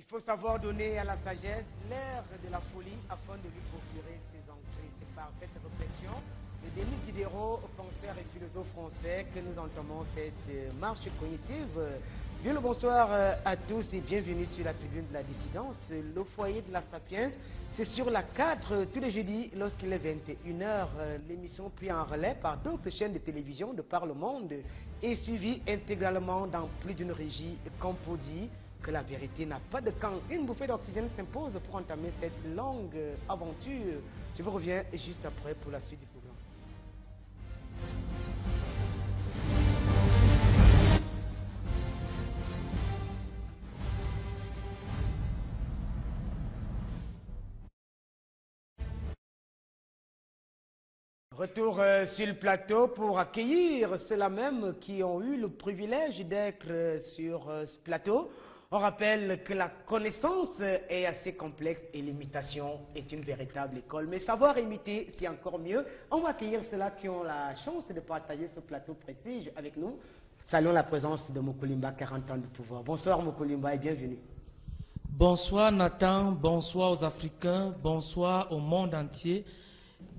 Il faut savoir donner à la sagesse l'air de la folie afin de lui procurer ses entrées. C'est par cette réflexion de Denis Diderot, penseur et philosophe français, que nous entamons cette marche cognitive. Bien le bonsoir à tous et bienvenue sur la tribune de la dissidence. Le foyer de la sapience, c'est sur la 4 tous les jeudis lorsqu'il est 21h. L'émission prise en relais par d'autres chaînes de télévision de par le monde et suivie intégralement dans plus d'une régie composée. Que la vérité n'a pas de camp. Une bouffée d'oxygène s'impose pour entamer cette longue aventure. Je vous reviens juste après pour la suite du programme. Retour sur le plateau pour accueillir ceux-là même qui ont eu le privilège d'être sur ce plateau. On rappelle que la connaissance est assez complexe et l'imitation est une véritable école. Mais savoir imiter, c'est encore mieux. On va accueillir ceux-là qui ont la chance de partager ce plateau prestige avec nous. Saluons la présence de Mokolimba, 40 ans de pouvoir. Bonsoir Mokolimba et bienvenue. Bonsoir Nathan, bonsoir aux Africains, bonsoir au monde entier.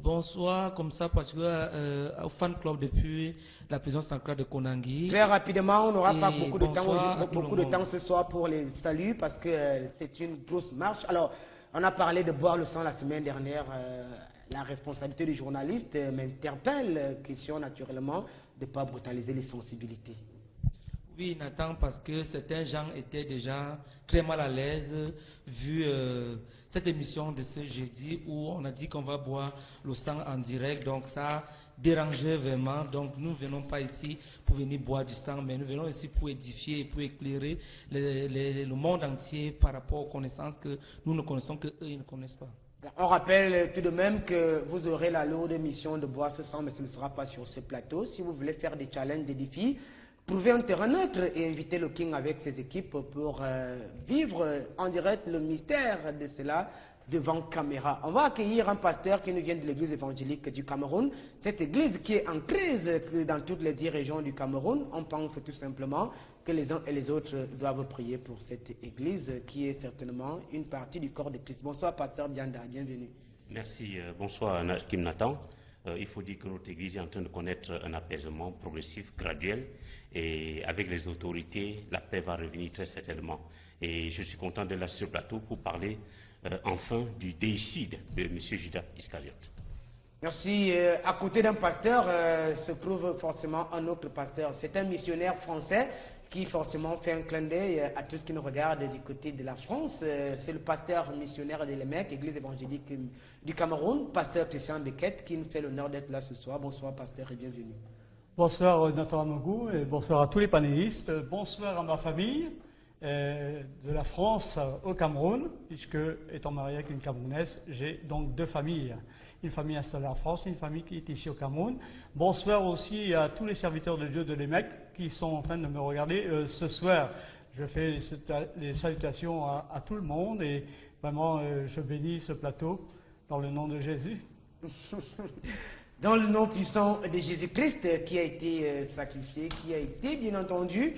Bonsoir, comme ça, parce que au fan club depuis la prison centrale de Konangui. Très rapidement, on n'aura pas beaucoup de temps ce soir pour les saluts parce que c'est une grosse marche. Alors, on a parlé de boire le sang la semaine dernière. La responsabilité du journaliste m'interpelle, question naturellement de ne pas brutaliser les sensibilités. Oui, Nathan, parce que certains gens étaient déjà très mal à l'aise vu cette émission de ce jeudi où on a dit qu'on va boire le sang en direct. Donc ça dérangeait vraiment. Donc nous ne venons pas ici pour venir boire du sang, mais nous venons ici pour édifier et pour éclairer le monde entier par rapport aux connaissances que nous ne connaissons qu'eux, ils ne connaissent pas. On rappelle tout de même que vous aurez la lourde mission de boire ce sang, mais ce ne sera pas sur ce plateau. Si vous voulez faire des challenges, des défis, trouver un terrain neutre et inviter le King avec ses équipes pour vivre en direct le mystère de cela devant caméra. On va accueillir un pasteur qui nous vient de l'église évangélique du Cameroun. Cette église qui est en crise dans toutes les 10 régions du Cameroun. On pense tout simplement que les uns et les autres doivent prier pour cette église qui est certainement une partie du corps de Christ. Bonsoir pasteur Bianda, bienvenue. Merci, bonsoir Kim Nathan. Il faut dire que notre Église est en train de connaître un apaisement progressif, graduel, et avec les autorités, la paix va revenir très certainement. Et je suis content de là sur le plateau pour parler enfin du déicide de M. Judas Iscariote. Merci. À côté d'un pasteur se trouve forcément un autre pasteur. C'est un missionnaire français qui forcément fait un clin d'œil à tout ce qui nous regarde du côté de la France. C'est le pasteur missionnaire de l'EMEC, Église évangélique du Cameroun, pasteur Christian Beckett, qui nous fait l'honneur d'être là ce soir. Bonsoir pasteur et bienvenue. Bonsoir Nathan Amogou et bonsoir à tous les panélistes. Bonsoir à ma famille de la France au Cameroun, puisque étant marié avec une Camerounaise, j'ai donc deux familles. Une famille installée en France et une famille qui est ici au Cameroun. Bonsoir aussi à tous les serviteurs de Dieu de l'EMEC qui sont en train de me regarder ce soir. Je fais les salutations à tout le monde et vraiment je bénis ce plateau dans le nom de Jésus. Dans le nom puissant de Jésus-Christ qui a été sacrifié, qui a été bien entendu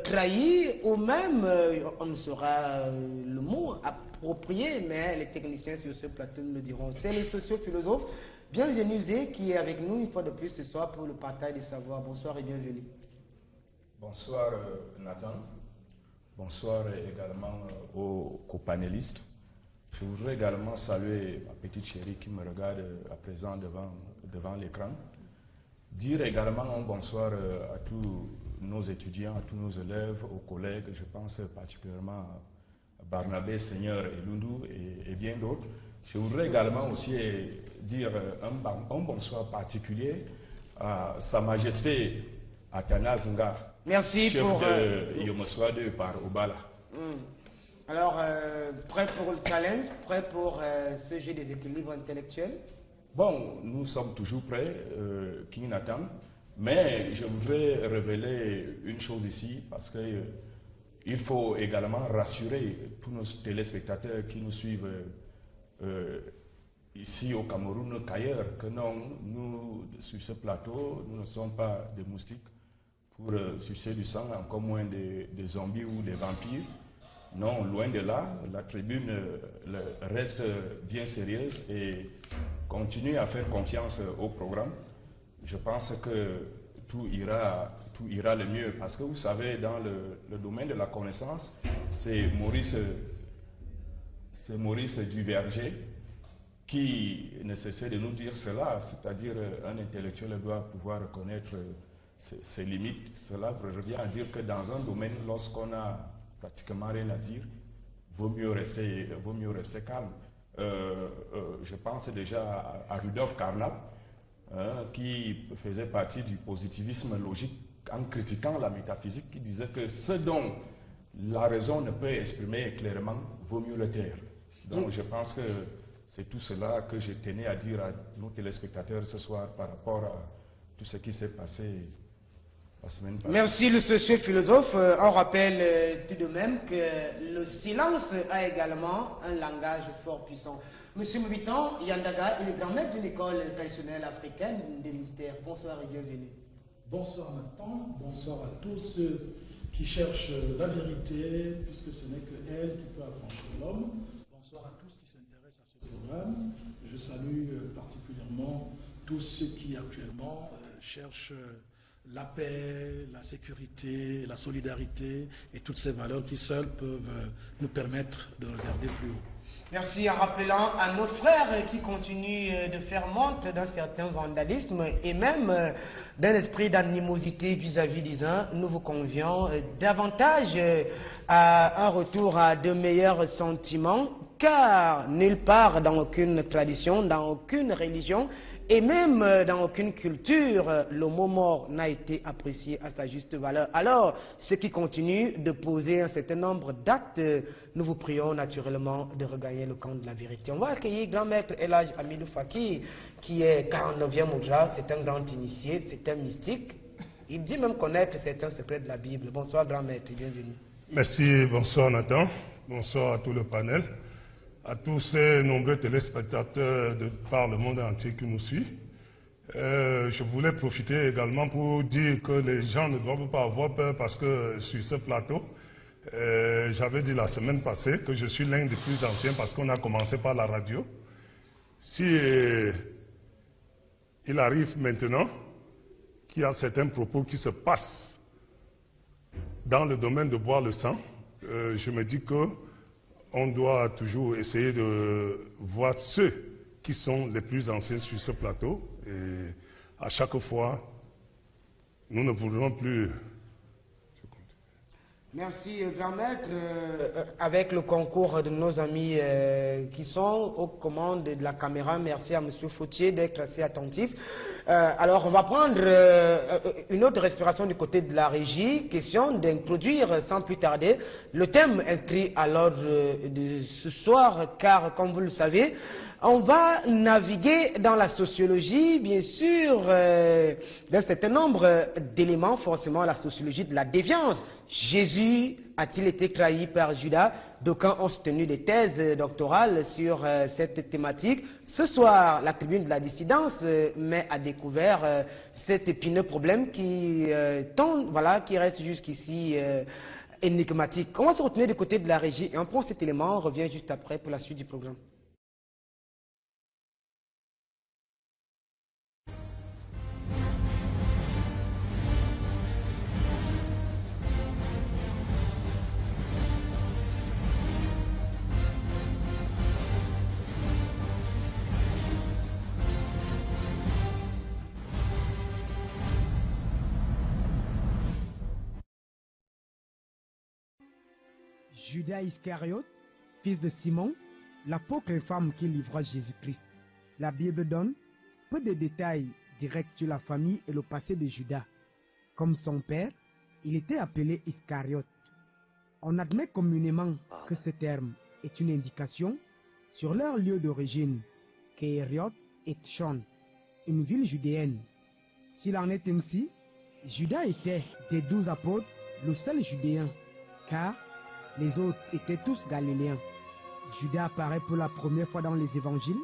trahi, ou même, on ne saura le mot approprié, mais les techniciens sur ce plateau nous le diront. C'est le socio-philosophe bienvenu qui est avec nous une fois de plus ce soir pour le partage des savoirs. Bonsoir et bienvenue. Bonsoir Nathan, bonsoir également aux copanélistes. Je voudrais également saluer ma petite chérie qui me regarde à présent devant l'écran. Dire également un bonsoir à tous nos étudiants, à tous nos élèves, aux collègues. Je pense particulièrement à Barnabé, Seigneur et Lundu et bien d'autres. Je voudrais également aussi dire un bonsoir particulier à Sa Majesté Athanase Nga, merci chef pour de Yomoswade par Obala. Alors, prêt pour le challenge, prêt pour ce jeu des équilibres intellectuels? Bon, nous sommes toujours prêts, King Nathan, mais je voudrais révéler une chose ici, parce que il faut également rassurer tous nos téléspectateurs qui nous suivent ici au Cameroun qu'ailleurs, que non, nous, sur ce plateau, nous ne sommes pas des moustiques pour sucer du sang, encore moins des zombies ou des vampires. Non, loin de là, la tribune reste bien sérieuse et continue à faire confiance au programme. Je pense que tout ira le mieux parce que vous savez, dans le domaine de la connaissance, c'est Maurice Duverger qui ne cessait de nous dire cela, c'est-à-dire un intellectuel doit pouvoir reconnaître ses limites. Cela revient à dire que dans un domaine, lorsqu'on a pratiquement rien à dire, vaut mieux rester calme. Je pense déjà à Rudolf Carnap, qui faisait partie du positivisme logique en critiquant la métaphysique, qui disait que ce dont la raison ne peut exprimer clairement, vaut mieux le taire. Donc je pense que c'est tout cela que je tenais à dire à nos téléspectateurs ce soir par rapport à tout ce qui s'est passé la semaine passée. Merci le socio-philosophe. On rappelle tout de même que le silence a également un langage fort puissant. Monsieur Moubitan Yandaga est le grand maître d'une école traditionnelle africaine des mystères. Bonsoir et bienvenue. Bonsoir Nathan, bonsoir à tous ceux qui cherchent la vérité, puisque ce n'est que elle qui peut affranchir l'homme. Bonsoir à tous qui s'intéressent à ce programme. Je salue particulièrement tous ceux qui actuellement cherchent la paix, la sécurité, la solidarité et toutes ces valeurs qui seules peuvent nous permettre de regarder plus haut. Merci, en rappelant à nos frères qui continuent de faire monte dans certains vandalismes et même d'un esprit d'animosité vis-à-vis des uns, nous vous convions davantage à un retour à de meilleurs sentiments, car nulle part dans aucune tradition, dans aucune religion, et même dans aucune culture, le mot mort n'a été apprécié à sa juste valeur. Alors, ceux qui continuent de poser un certain nombre d'actes, nous vous prions naturellement de regagner le camp de la vérité. On va accueillir grand maître Elhadj Hamidou Fakki, qui est 49e Moudra, c'est un grand initié, c'est un mystique. Il dit même connaître certains secrets de la Bible. Bonsoir grand maître, bienvenue. Merci, bonsoir Nathan, bonsoir à tout le panel, à tous ces nombreux téléspectateurs par le monde entier qui nous suivent. Je voulais profiter également pour dire que les gens ne doivent pas avoir peur parce que sur ce plateau, j'avais dit la semaine passée que je suis l'un des plus anciens parce qu'on a commencé par la radio. Si il arrive maintenant qu'il y a certains propos qui se passent dans le domaine de boire le sang, je me dis que on doit toujours essayer de voir ceux qui sont les plus anciens sur ce plateau. Et à chaque fois, nous ne voulons plus... Merci, grand maître. Avec le concours de nos amis qui sont aux commandes de la caméra, merci à M. Fautier d'être assez attentif. Alors, on va prendre une autre respiration du côté de la régie. Question d'introduire sans plus tarder le thème inscrit à l'ordre de ce soir, car, comme vous le savez, on va naviguer dans la sociologie, bien sûr, d'un certain nombre d'éléments, forcément la sociologie de la déviance. Jésus a-t-il été trahi par Judas? D'aucuns ont soutenu des thèses doctorales sur cette thématique. Ce soir, la tribune de la dissidence met à découvert cet épineux problème qui qui reste jusqu'ici énigmatique. On va se retenir du côté de la régie et on prend cet élément, on revient juste après pour la suite du programme. Judas Iscariote, fils de Simon, l'apôtre femme qui livra Jésus-Christ. La Bible donne peu de détails directs sur la famille et le passé de Judas. Comme son père, il était appelé Iscariote. On admet communément que ce terme est une indication sur leur lieu d'origine, Kériot et Tchon, une ville judéenne. S'il en est ainsi, Judas était des 12 apôtres le seul judéen, car les autres étaient tous galiléens. Judas apparaît pour la première fois dans les évangiles,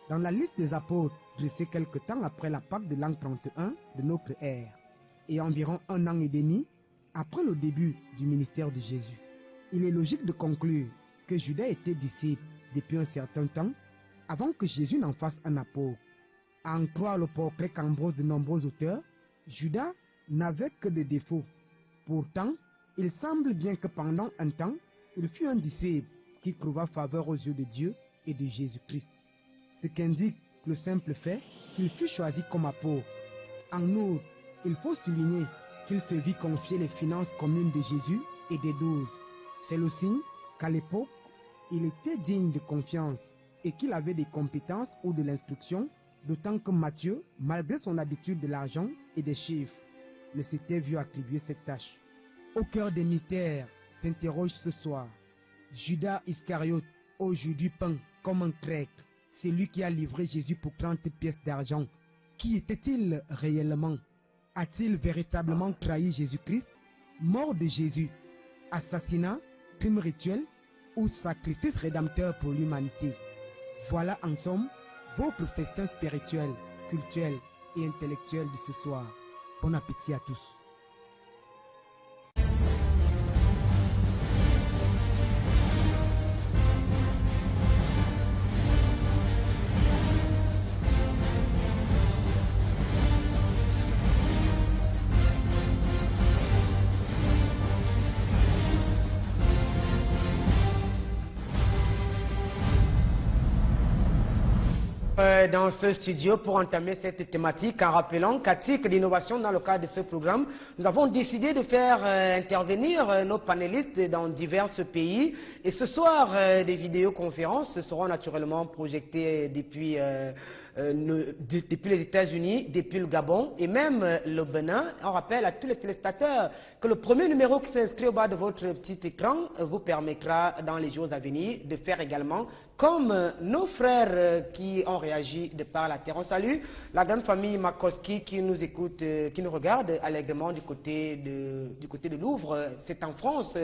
dans la liste des apôtres dressée quelque temps après la Pâque de l'an 31 de notre ère, et environ 1 an et demi après le début du ministère de Jésus. Il est logique de conclure que Judas était disciple depuis un certain temps, avant que Jésus n'en fasse un apôtre. À en croire le portrait qu'embrosent de nombreux auteurs, Judas n'avait que des défauts. Pourtant, il semble bien que pendant un temps, il fut un disciple qui trouva faveur aux yeux de Dieu et de Jésus-Christ. Ce qu'indique le simple fait qu'il fut choisi comme apôtre. En outre, il faut souligner qu'il se vit confier les finances communes de Jésus et des 12. C'est le signe qu'à l'époque, il était digne de confiance et qu'il avait des compétences ou de l'instruction, d'autant que Matthieu, malgré son habitude de l'argent et des chiffres, ne s'était vu attribuer cette tâche. Au cœur des mystères s'interroge ce soir Judas Iscariote, aujourd'hui peint comme un traître, celui qui a livré Jésus pour 30 pièces d'argent. Qui était-il réellement? A-t-il véritablement trahi Jésus-Christ? Mort de Jésus, assassinat, crime rituel ou sacrifice rédempteur pour l'humanité? Voilà en somme votre festin spirituel, culturel et intellectuel de ce soir. Bon appétit à tous. Dans ce studio pour entamer cette thématique en rappelant qu'à titre d'innovation dans le cadre de ce programme, nous avons décidé de faire intervenir nos panélistes dans divers pays et ce soir des vidéoconférences seront naturellement projetées depuis les États-Unis, depuis le Gabon et même le Bénin. On rappelle à tous les téléspectateurs que le premier numéro qui s'inscrit au bas de votre petit écran vous permettra dans les jours à venir de faire également comme nos frères qui ont réagi de par la terre. On salue la grande famille Makoski qui nous écoute, qui nous regarde allègrement du côté de Louvre. C'est en France.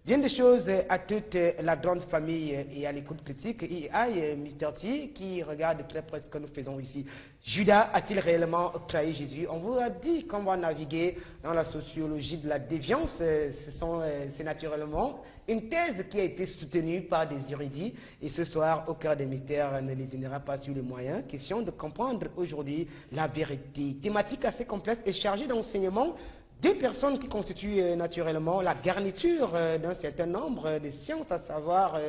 Bien des choses à toute la grande famille et à l'écoute critique. Et aïe, Mr. T qui regarde très près ce que nous faisons ici. Judas a-t-il réellement trahi Jésus? On vous a dit qu'on va naviguer dans la sociologie de la déviance. C'est naturellement une thèse qui a été soutenue par des érudits. Et ce soir, au cœur des mystères, ne les donnera pas sur les moyens. Question de comprendre aujourd'hui la vérité. Thématique assez complexe et chargée d'enseignements. Deux personnes qui constituent naturellement la garniture d'un certain nombre de sciences, à savoir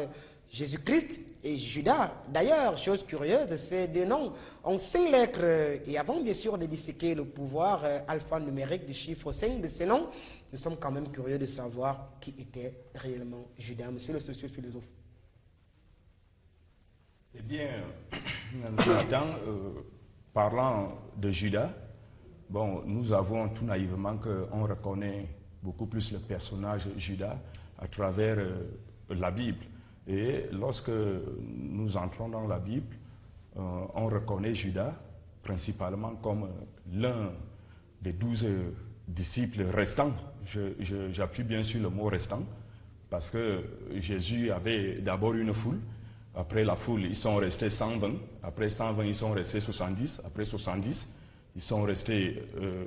Jésus-Christ et Judas. D'ailleurs, chose curieuse, ces deux noms ont 5 lettres. Et avant bien sûr de disséquer le pouvoir alphanumérique du chiffre 5 de ces noms, nous sommes quand même curieux de savoir qui était réellement Judas. Monsieur le socio-philosophe. Eh bien, Nathan, parlant de Judas, bon, nous avons tout naïvement qu'on reconnaît beaucoup plus le personnage Judas à travers la Bible. Et lorsque nous entrons dans la Bible, on reconnaît Judas principalement comme l'un des 12 disciples restants. J'appuie bien sur le mot restant, parce que Jésus avait d'abord une foule. Après la foule, ils sont restés 120. Après 120, ils sont restés 70. Après 70, ils sont restés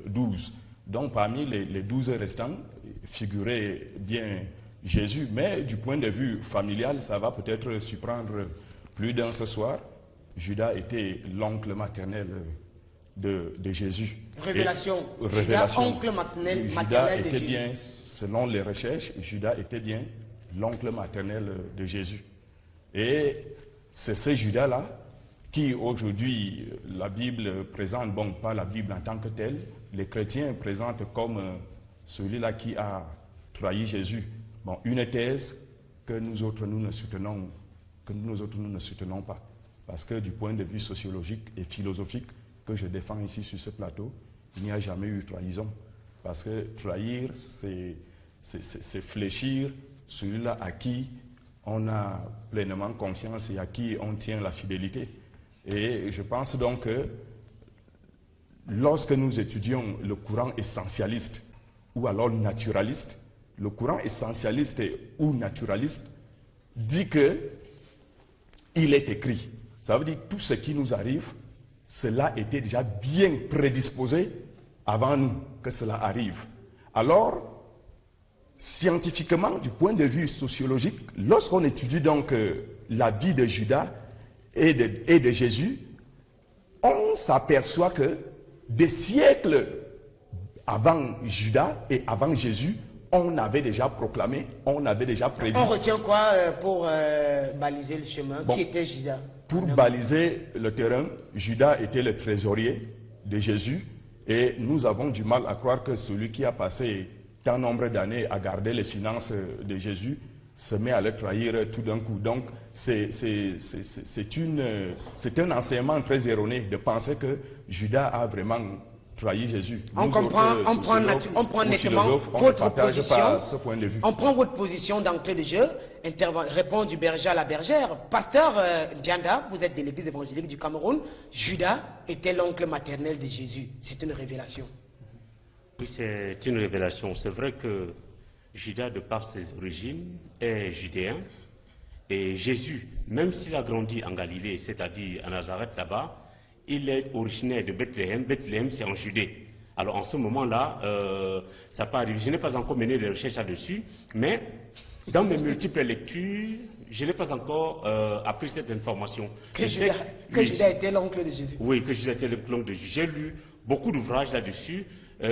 12. Donc parmi les 12 restants figurait bien Jésus. Mais du point de vue familial, ça va peut-être surprendre plus d'un ce soir. Judas était l'oncle maternel de Jésus. Révélation. Révélation. Judas, oncle maternel Judas de était Jésus. bien, selon les recherches, Judas était bien l'oncle maternel de Jésus. Et c'est ce Judas-là qui aujourd'hui la Bible présente, bon, pas la Bible en tant que telle, les chrétiens présentent comme celui-là qui a trahi Jésus. Bon, une thèse que nous autres nous ne soutenons pas. Parce que du point de vue sociologique et philosophique que je défends ici sur ce plateau, il n'y a jamais eu trahison. Parce que trahir, c'est fléchir celui-là à qui on a pleinement confiance et à qui on tient la fidélité. Et je pense donc que lorsque nous étudions le courant essentialiste ou alors naturaliste, le courant essentialiste ou naturaliste dit que il est écrit. Ça veut dire que tout ce qui nous arrive, cela était déjà bien prédisposé avant nous que cela arrive. Alors, scientifiquement, du point de vue sociologique, lorsqu'on étudie donc la vie de Judas et de Jésus, on s'aperçoit que des siècles avant Judas et avant Jésus, on avait déjà proclamé, on avait déjà prévu. On retient quoi pour baliser le chemin? Qui était Judas? Pour baliser le terrain, Judas était le trésorier de Jésus et nous avons du mal à croire que celui qui a passé tant nombre d'années à garder les finances de Jésus se met à le trahir tout d'un coup. Donc c'est un enseignement très erroné de penser que Judas a vraiment trahi Jésus. On prend nettement votre position. On prend votre position d'entrée de jeu, répond du berger à la bergère. Pasteur Dianda, vous êtes de l'église évangélique du Cameroun. Judas était l'oncle maternel de Jésus. C'est une révélation. Oui, c'est une révélation. C'est vrai que Judas, de par ses origines, est judéen. Et Jésus, même s'il a grandi en Galilée, c'est-à-dire à Nazareth là-bas, il est originaire de Bethléem. Bethléem, c'est en Judée. Alors, en ce moment-là, ça n'a pas arrivé. Je n'ai pas encore mené des recherches là-dessus, mais dans mes multiples lectures, je n'ai pas encore appris cette information. Que Judas était l'oncle de Jésus. Oui, que Judas était l'oncle de Jésus. J'ai lu beaucoup d'ouvrages là-dessus,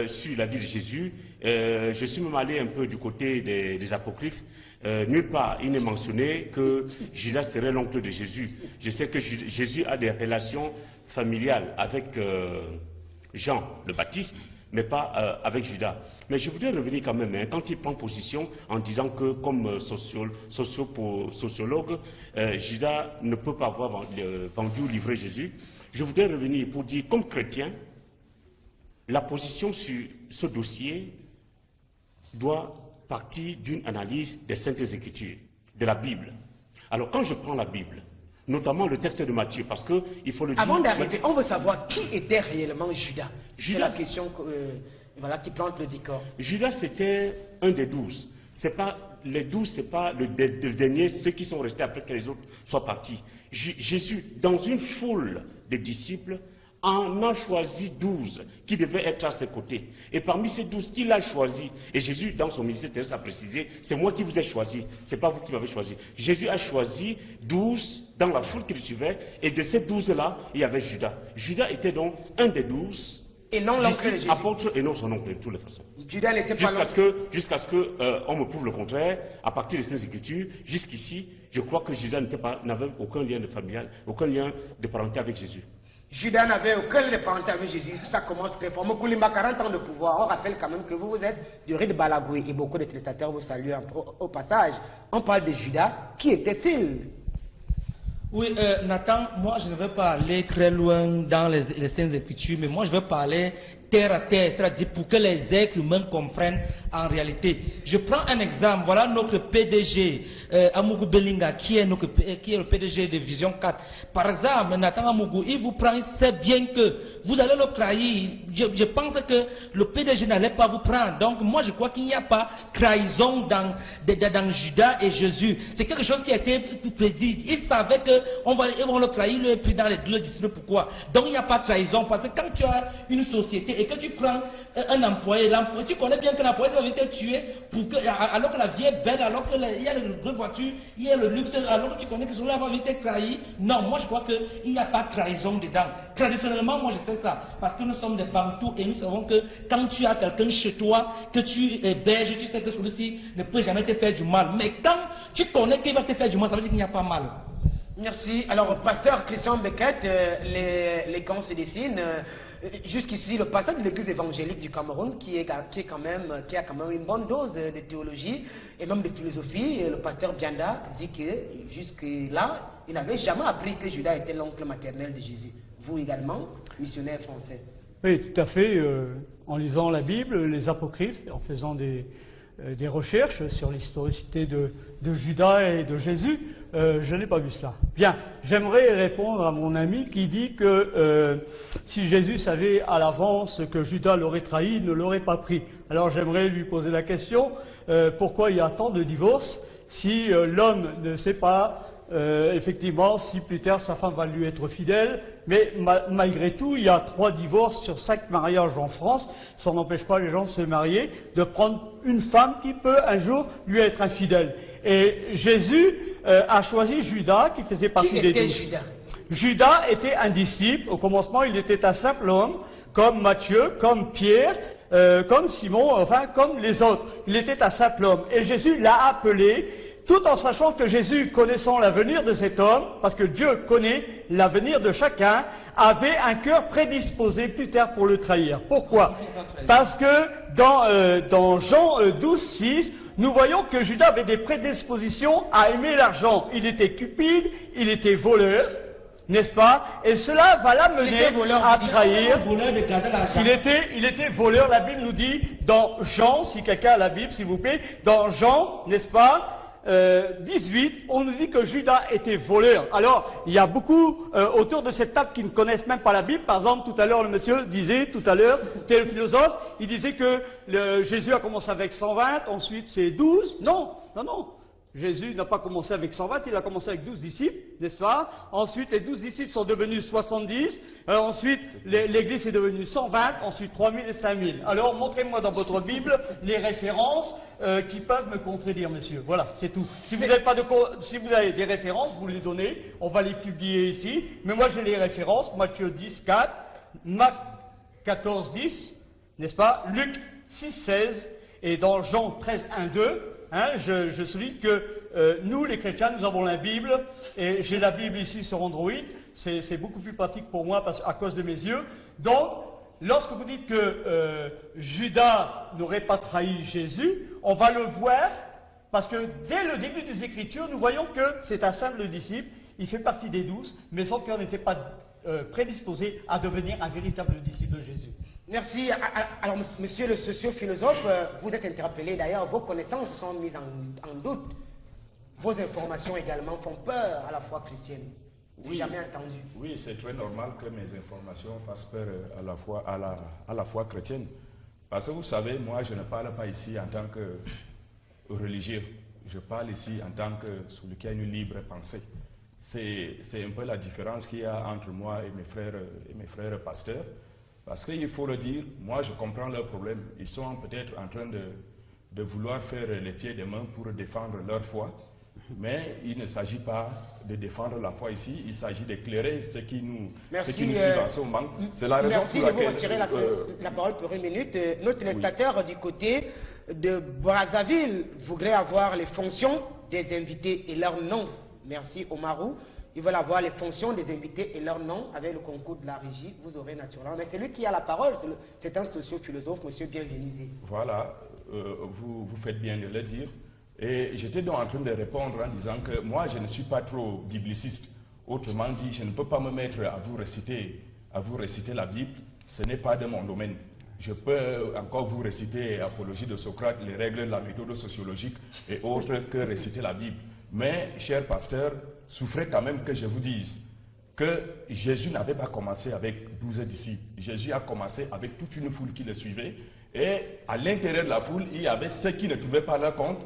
sur la vie de Jésus. Je suis même allé un peu du côté des apocryphes. Nulle part, il n'est mentionné que Judas serait l'oncle de Jésus. Je sais que Jésus a des relations familiales avec Jean le Baptiste, mais pas avec Judas. Mais je voudrais revenir quand même, hein, quand il prend position en disant que comme sociologue, Judas ne peut pas avoir vendu ou livré Jésus. Je voudrais revenir pour dire, comme chrétien, la position sur ce dossier doit partir d'une analyse des Saintes Écritures, de la Bible. Alors quand je prends la Bible, notamment le texte de Matthieu, parce qu'il faut le dire... Avant d'arriver, on veut savoir qui était réellement Judas. C'est la question voilà, qui plante le décor. Judas, c'était un des 12. Les 12, ce n'est pas le dernier, ceux qui sont restés après que les autres soient partis. Jésus, dans une foule de disciples, en a choisi 12 qui devaient être à ses côtés. Et parmi ces 12 qu'il a choisi, et Jésus dans son ministère a précisé, c'est moi qui vous ai choisi, c'est pas vous qui m'avez choisi. Jésus a choisi 12 dans la foule qui le suivait, et de ces 12-là, il y avait Judas. Judas était donc un des 12. Et non l'oncle de Jésus. Apôtre et non son oncle de toutes les façons. Judas n'était pas l'oncle. Jusqu'à ce qu'on me prouve le contraire, à partir des Saintes Écritures, jusqu'ici, je crois que Judas n'avait aucun lien de familial, aucun lien de parenté avec Jésus. Judas n'avait aucun lien de parenté avec Jésus. Ça commence très fort. Mokoulimba, 40 ans de pouvoir. On rappelle quand même que vous êtes du riz de Balagoué et beaucoup de téléspectateurs vous saluent au passage. On parle de Judas. Qui était-il? Oui, Nathan, moi je ne vais pas aller très loin dans les Saintes Écritures, mais moi je vais parler terre à terre, c'est-à-dire pour que les êtres humains comprennent en réalité. Je prends un exemple, voilà notre PDG, Amougou Belinga, qui est le PDG de Vision 4. Par exemple, Nathan Amougou, il vous prend, il sait bien que vous allez le trahir. Je pense que le PDG n'allait pas vous prendre. Donc moi je crois qu'il n'y a pas trahison dans Judas et Jésus. C'est quelque chose qui a été prédit. Il savait qu'ils vont le trahir, il est pris dans le disciple. Pourquoi? Donc il n'y a pas de trahison. Parce que quand tu as une société et que tu prends un employé, tu connais bien que l'employé va venir te tuer alors que la vie est belle, alors qu'il y a une grande voiture, il y a le luxe, alors que tu connais que celui-là va venir te trahir. Non, moi je crois qu'il n'y a pas de trahison dedans. Traditionnellement, moi je sais ça, parce que nous sommes des Bantous et nous savons que quand tu as quelqu'un chez toi, que tu héberges, tu sais que celui-ci ne peut jamais te faire du mal. Mais quand tu connais qu'il va te faire du mal, ça veut dire qu'il n'y a pas mal. Merci. Alors, pasteur Christian Beckett, les camps se dessinent. Jusqu'ici, le pasteur de l'église évangélique du Cameroun, qui a quand même une bonne dose de théologie et même de philosophie, et le pasteur Bianda dit que jusque-là, il n'avait jamais appris que Judas était l'oncle maternel de Jésus. Vous également, missionnaire français. Oui, tout à fait. En lisant la Bible, les apocryphes, en faisant des recherches sur l'historicité de Judas et de Jésus, je n'ai pas vu cela. Bien, j'aimerais répondre à mon ami qui dit que si Jésus savait à l'avance que Judas l'aurait trahi, il ne l'aurait pas pris. Alors j'aimerais lui poser la question, pourquoi il y a tant de divorces si l'homme ne sait pas effectivement, si plus tard sa femme va lui être fidèle, mais malgré tout, il y a 3 divorces sur 5 mariages en France. Ça n'empêche pas les gens de se marier, de prendre une femme qui peut un jour lui être infidèle. Et Jésus a choisi Judas, qui faisait partie des 12. Judas? Judas était un disciple. Au commencement, il était un simple homme, comme Matthieu, comme Pierre, comme Simon, enfin comme les autres. Il était un simple homme. Et Jésus l'a appelé, tout en sachant que Jésus, connaissant l'avenir de cet homme, parce que Dieu connaît l'avenir de chacun, avait un cœur prédisposé plus tard pour le trahir. Pourquoi? Parce que dans Jean 12, 6, nous voyons que Judas avait des prédispositions à aimer l'argent. Il était cupide, il était voleur, n'est-ce pas? Et cela va l'amener à trahir. Il était voleur, la Bible nous dit, dans Jean, si quelqu'un a la Bible, s'il vous plaît, dans Jean, n'est-ce pas, 18, on nous dit que Judas était voleur. Alors, il y a beaucoup autour de cette table qui ne connaissent même pas la Bible. Par exemple, tout à l'heure, le monsieur disait, tel philosophe, il disait que Jésus a commencé avec 120, ensuite c'est 12. Non. Jésus n'a pas commencé avec 120, il a commencé avec 12 disciples, n'est-ce pas? Ensuite, les 12 disciples sont devenus 70, ensuite, l'Église est devenue 120, ensuite 3000 et 5000. Alors, montrez-moi dans votre Bible les références qui peuvent me contredire, monsieur. Voilà, c'est tout. Si vous avez des références, vous les donnez, on va les publier ici. Mais moi, j'ai les références, Matthieu 10, 4, Marc 14, 10, n'est-ce pas? Luc 6, 16, et dans Jean 13, 1, 2, je souligne que nous, les chrétiens, nous avons la Bible, et j'ai la Bible ici sur Android, c'est beaucoup plus pratique pour moi à cause de mes yeux. Donc, lorsque vous dites que Judas n'aurait pas trahi Jésus, on va le voir, parce que dès le début des Écritures, nous voyons que c'est un simple disciple, il fait partie des 12, mais son cœur n'était pas prédisposé à devenir un véritable disciple de Jésus. Merci. Alors, monsieur le socio-philosophe, vous êtes interpellé. D'ailleurs, vos connaissances sont mises en doute. Vos informations également font peur à la foi chrétienne. Oui, jamais entendu. Oui, c'est très normal que mes informations fassent peur à la foi chrétienne. Parce que vous savez, moi, je ne parle pas ici en tant que religieux. Je parle ici en tant que celui qui a une libre pensée. C'est un peu la différence qu'il y a entre moi et mes frères pasteurs. Parce qu'il faut le dire, moi je comprends leurs problèmes. Ils sont peut-être en train de vouloir faire les pieds et les mains pour défendre leur foi. Mais il ne s'agit pas de défendre la foi ici, il s'agit d'éclairer ce qui nous suivent en ce moment. C'est la raison pour laquelle... Merci de vous retirer la parole pour une minute. Notre téléspectateur du côté de Brazzaville voudrait avoir les fonctions des invités et leur nom. Merci Omarou. Ils veulent avoir les fonctions des invités et leur nom avec le concours de la régie. Vous aurez naturellement. Mais c'est lui qui a la parole, c'est un socio-philosophe, monsieur Bienvenu. Voilà, vous faites bien de le dire. Et j'étais donc en train de répondre en disant que moi, je ne suis pas trop bibliciste. Autrement dit, je ne peux pas me mettre à vous réciter la Bible. Ce n'est pas de mon domaine. Je peux encore vous réciter Apologie de Socrate, les règles de la méthode sociologique et autres que réciter la Bible. Mais, cher pasteur, souffrez quand même que je vous dise que Jésus n'avait pas commencé avec 12 disciples. Jésus a commencé avec toute une foule qui le suivait. Et à l'intérieur de la foule, il y avait ceux qui ne trouvaient pas leur compte.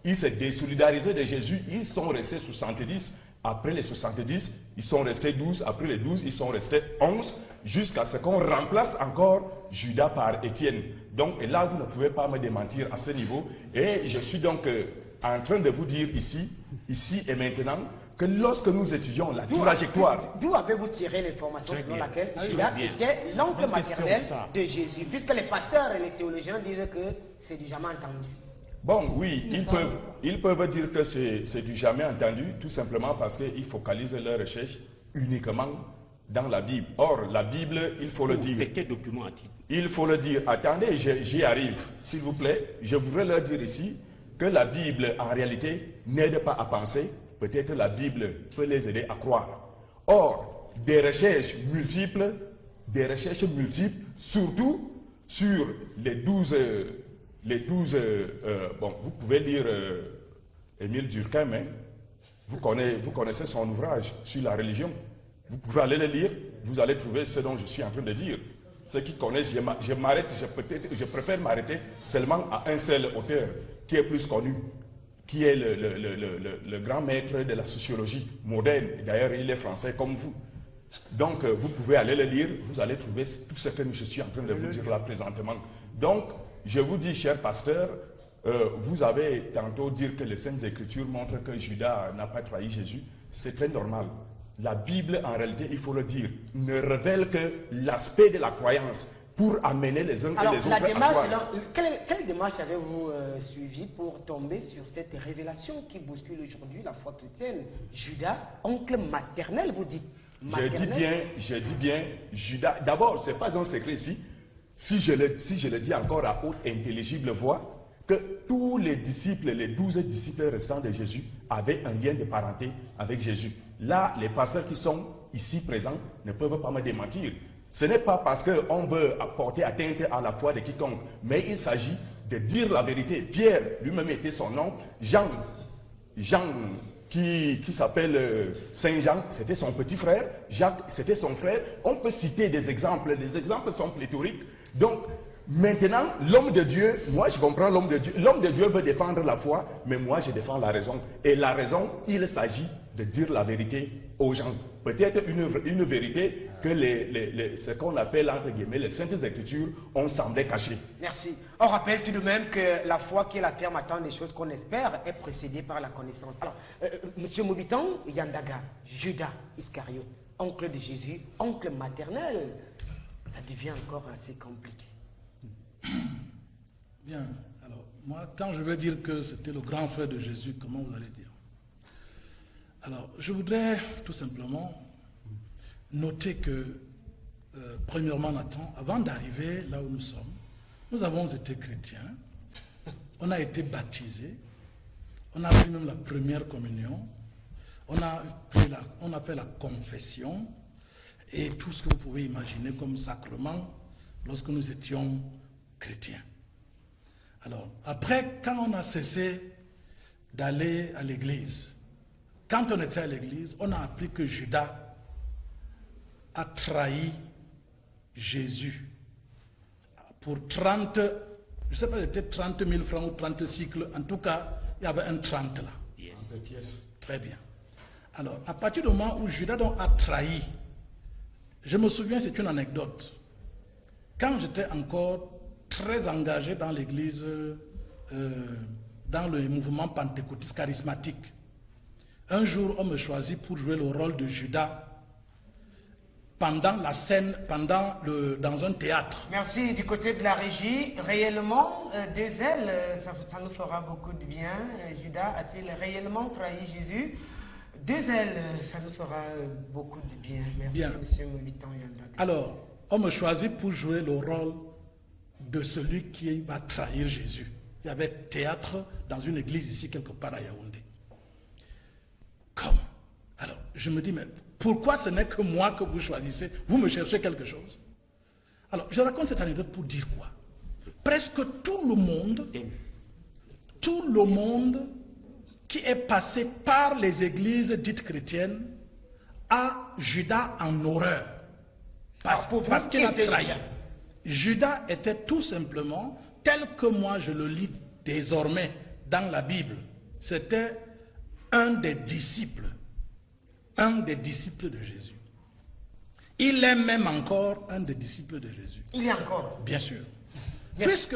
Ils se désolidarisaient de Jésus. Ils sont restés 70. Après les 70, ils sont restés 12. Après les 12, ils sont restés 11. Jusqu'à ce qu'on remplace encore Judas par Étienne. Donc et là, vous ne pouvez pas me démentir à ce niveau. Et je suis donc en train de vous dire ici et maintenant, que lorsque nous étudions la trajectoire... D'où avez-vous tiré l'information selon laquelle Judas était l'oncle maternel de Jésus, puisque les pasteurs et les théologiens disent que c'est du jamais entendu? Bon, oui, ils peuvent dire que c'est du jamais entendu, tout simplement parce qu'ils focalisent leurs recherches uniquement dans la Bible. Or, la Bible, il faut le dire... Quel document a-t-il? Il faut le dire. Attendez, j'y arrive. S'il vous plaît, je voudrais leur dire ici que la Bible, en réalité, n'aide pas à penser. Peut-être la Bible peut les aider à croire. Or, des recherches multiples, surtout sur les 12 bon, vous pouvez lire Émile Durkheim, hein? Vous connaissez son ouvrage sur la religion. Vous pouvez aller le lire, vous allez trouver ce dont je suis en train de dire. Ceux qui connaissent, je préfère m'arrêter seulement à un seul auteur qui est plus connu. qui est le grand maître de la sociologie moderne. D'ailleurs, il est français comme vous. Donc, vous pouvez aller le lire, vous allez trouver tout ce que je suis en train de vous dire là présentement. Donc, je vous dis, cher pasteur, vous avez tantôt dit que les Saintes Écritures montrent que Judas n'a pas trahi Jésus. C'est très normal. La Bible, en réalité, il faut le dire, ne révèle que l'aspect de la croyance pour amener les uns et les autres à croire. Quelle démarche avez-vous suivie pour tomber sur cette révélation qui bouscule aujourd'hui la foi chrétienne? Judas, oncle maternel, vous dites? Je dis bien, Judas. D'abord, ce n'est pas un secret ici. Si je le dis encore à haute intelligible voix, que tous les disciples, les 12 disciples restants de Jésus, avaient un lien de parenté avec Jésus. Là, les pasteurs qui sont ici présents ne peuvent pas me démentir. Ce n'est pas parce qu'on veut apporter atteinte à la foi de quiconque, mais il s'agit de dire la vérité. Pierre lui-même était son nom. Jean qui s'appelle Saint Jean, c'était son petit frère. Jacques, c'était son frère. On peut citer des exemples sont pléthoriques. Donc, maintenant, l'homme de Dieu, moi je comprends l'homme de Dieu. L'homme de Dieu veut défendre la foi, mais moi je défends la raison. Et la raison, il s'agit de dire la vérité aux gens. Peut-être une vérité que ce qu'on appelle, entre guillemets, les Saintes Écritures ont semblé cacher. Merci. On rappelle tout de même que la foi qui est la ferme attente des choses qu'on espère est précédée par la connaissance. Alors, Monsieur Mobitan, Yandaga, Judas Iscariote, oncle de Jésus, oncle maternel, ça devient encore assez compliqué. Bien, alors, moi, quand je veux dire que c'était le grand frère de Jésus, comment vous allez dire? Alors, je voudrais tout simplement noter que, premièrement, Nathan, avant d'arriver là où nous sommes, nous avons été chrétiens, on a été baptisés, on a pris même la première communion, on a fait la confession et tout ce que vous pouvez imaginer comme sacrement lorsque nous étions chrétiens. Alors, après, quand on a cessé d'aller à l'église, quand on était à l'église, on a appris que Judas a trahi Jésus pour 30, je ne sais pas si c'était 30 000 francs ou 30 cycles, en tout cas, il y avait un 30 là. Yes. Très bien. Alors, à partir du moment où Judas donc a trahi, je me souviens, c'est une anecdote. Quand j'étais encore très engagé dans l'église, dans le mouvement pentecôtiste charismatique, un jour, on me choisit pour jouer le rôle de Judas pendant la scène, dans un théâtre. Merci. Du côté de la régie, réellement, deux ailes, ça nous fera beaucoup de bien. Judas a-t-il réellement trahi Jésus? Deux ailes, ça nous fera beaucoup de bien. Merci, bien. Monsieur Mobitan Yandaga. Alors, on me choisit pour jouer le rôle de celui qui va trahir Jésus. Il y avait théâtre dans une église ici, quelque part à Yaoundé. Comment? Alors, je me dis, mais pourquoi ce n'est que moi que vous choisissez? Vous me cherchez quelque chose? Alors, je raconte cette anecdote pour dire quoi? Presque tout le monde qui est passé par les églises dites chrétiennes a Judas en horreur. Parce qu'il a trahi. Judas était tout simplement, tel que moi je le lis désormais dans la Bible, c'était un des disciples de Jésus. Il est même encore un des disciples de Jésus. Il est encore? Bien sûr. Puisque,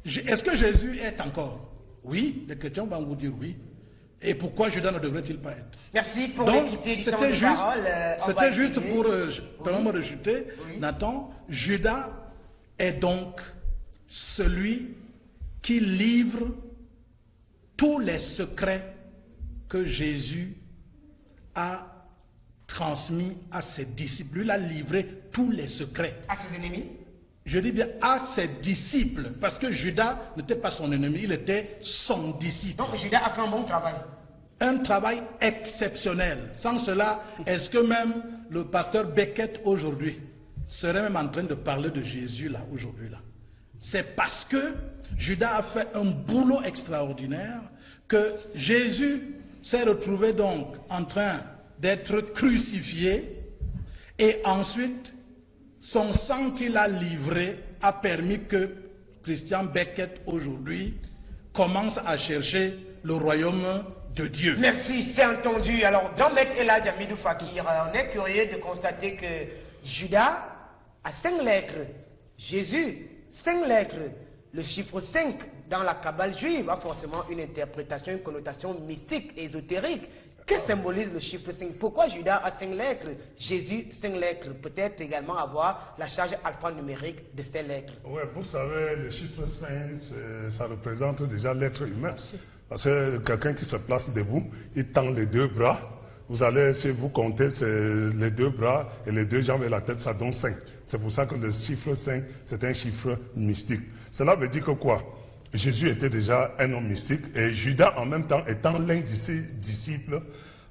est-ce que Jésus est encore? Oui, les chrétiens vont vous dire oui. Et pourquoi Judas ne devrait-il pas être? Merci pour l'équité du temps de parole. C'était juste pour permettre de chuter. Oui. Nathan, Judas est donc celui qui livre tous les secrets que Jésus a transmis à ses disciples. Lui, il a livré tous les secrets. À ses ennemis? Je dis bien à ses disciples, parce que Judas n'était pas son ennemi, il était son disciple. Donc Judas a fait un bon travail. Un travail exceptionnel. Sans cela, est-ce que même le pasteur Beckett aujourd'hui serait même en train de parler de Jésus là, aujourd'hui là? C'est parce que Judas a fait un boulot extraordinaire que Jésus s'est retrouvé donc en train d'être crucifié et ensuite son sang qu'il a livré a permis que Christian Beckett aujourd'hui commence à chercher le royaume de Dieu. Merci, c'est entendu. Alors, dans Mek Eladj Hamidou Fakir, on est curieux de constater que Judas a 5 lettres, Jésus 5 lettres. Le chiffre 5 dans la Kabbale juive a forcément une interprétation, une connotation mystique, ésotérique. Que symbolise le chiffre 5? Pourquoi Judas a 5 lettres, Jésus 5 lettres? Peut-être également avoir la charge alphanumérique de ces lettres. Oui, vous savez, le chiffre 5, ça représente déjà l'être humain. Parce que quelqu'un qui se place debout, il tend les 2 bras. Vous allez, si vous comptez les 2 bras et les 2 jambes et la tête, ça donne 5. C'est pour ça que le chiffre 5, c'est un chiffre mystique. Cela veut dire que quoi? Jésus était déjà un homme mystique et Judas, en même temps, étant l'un de ses disciples,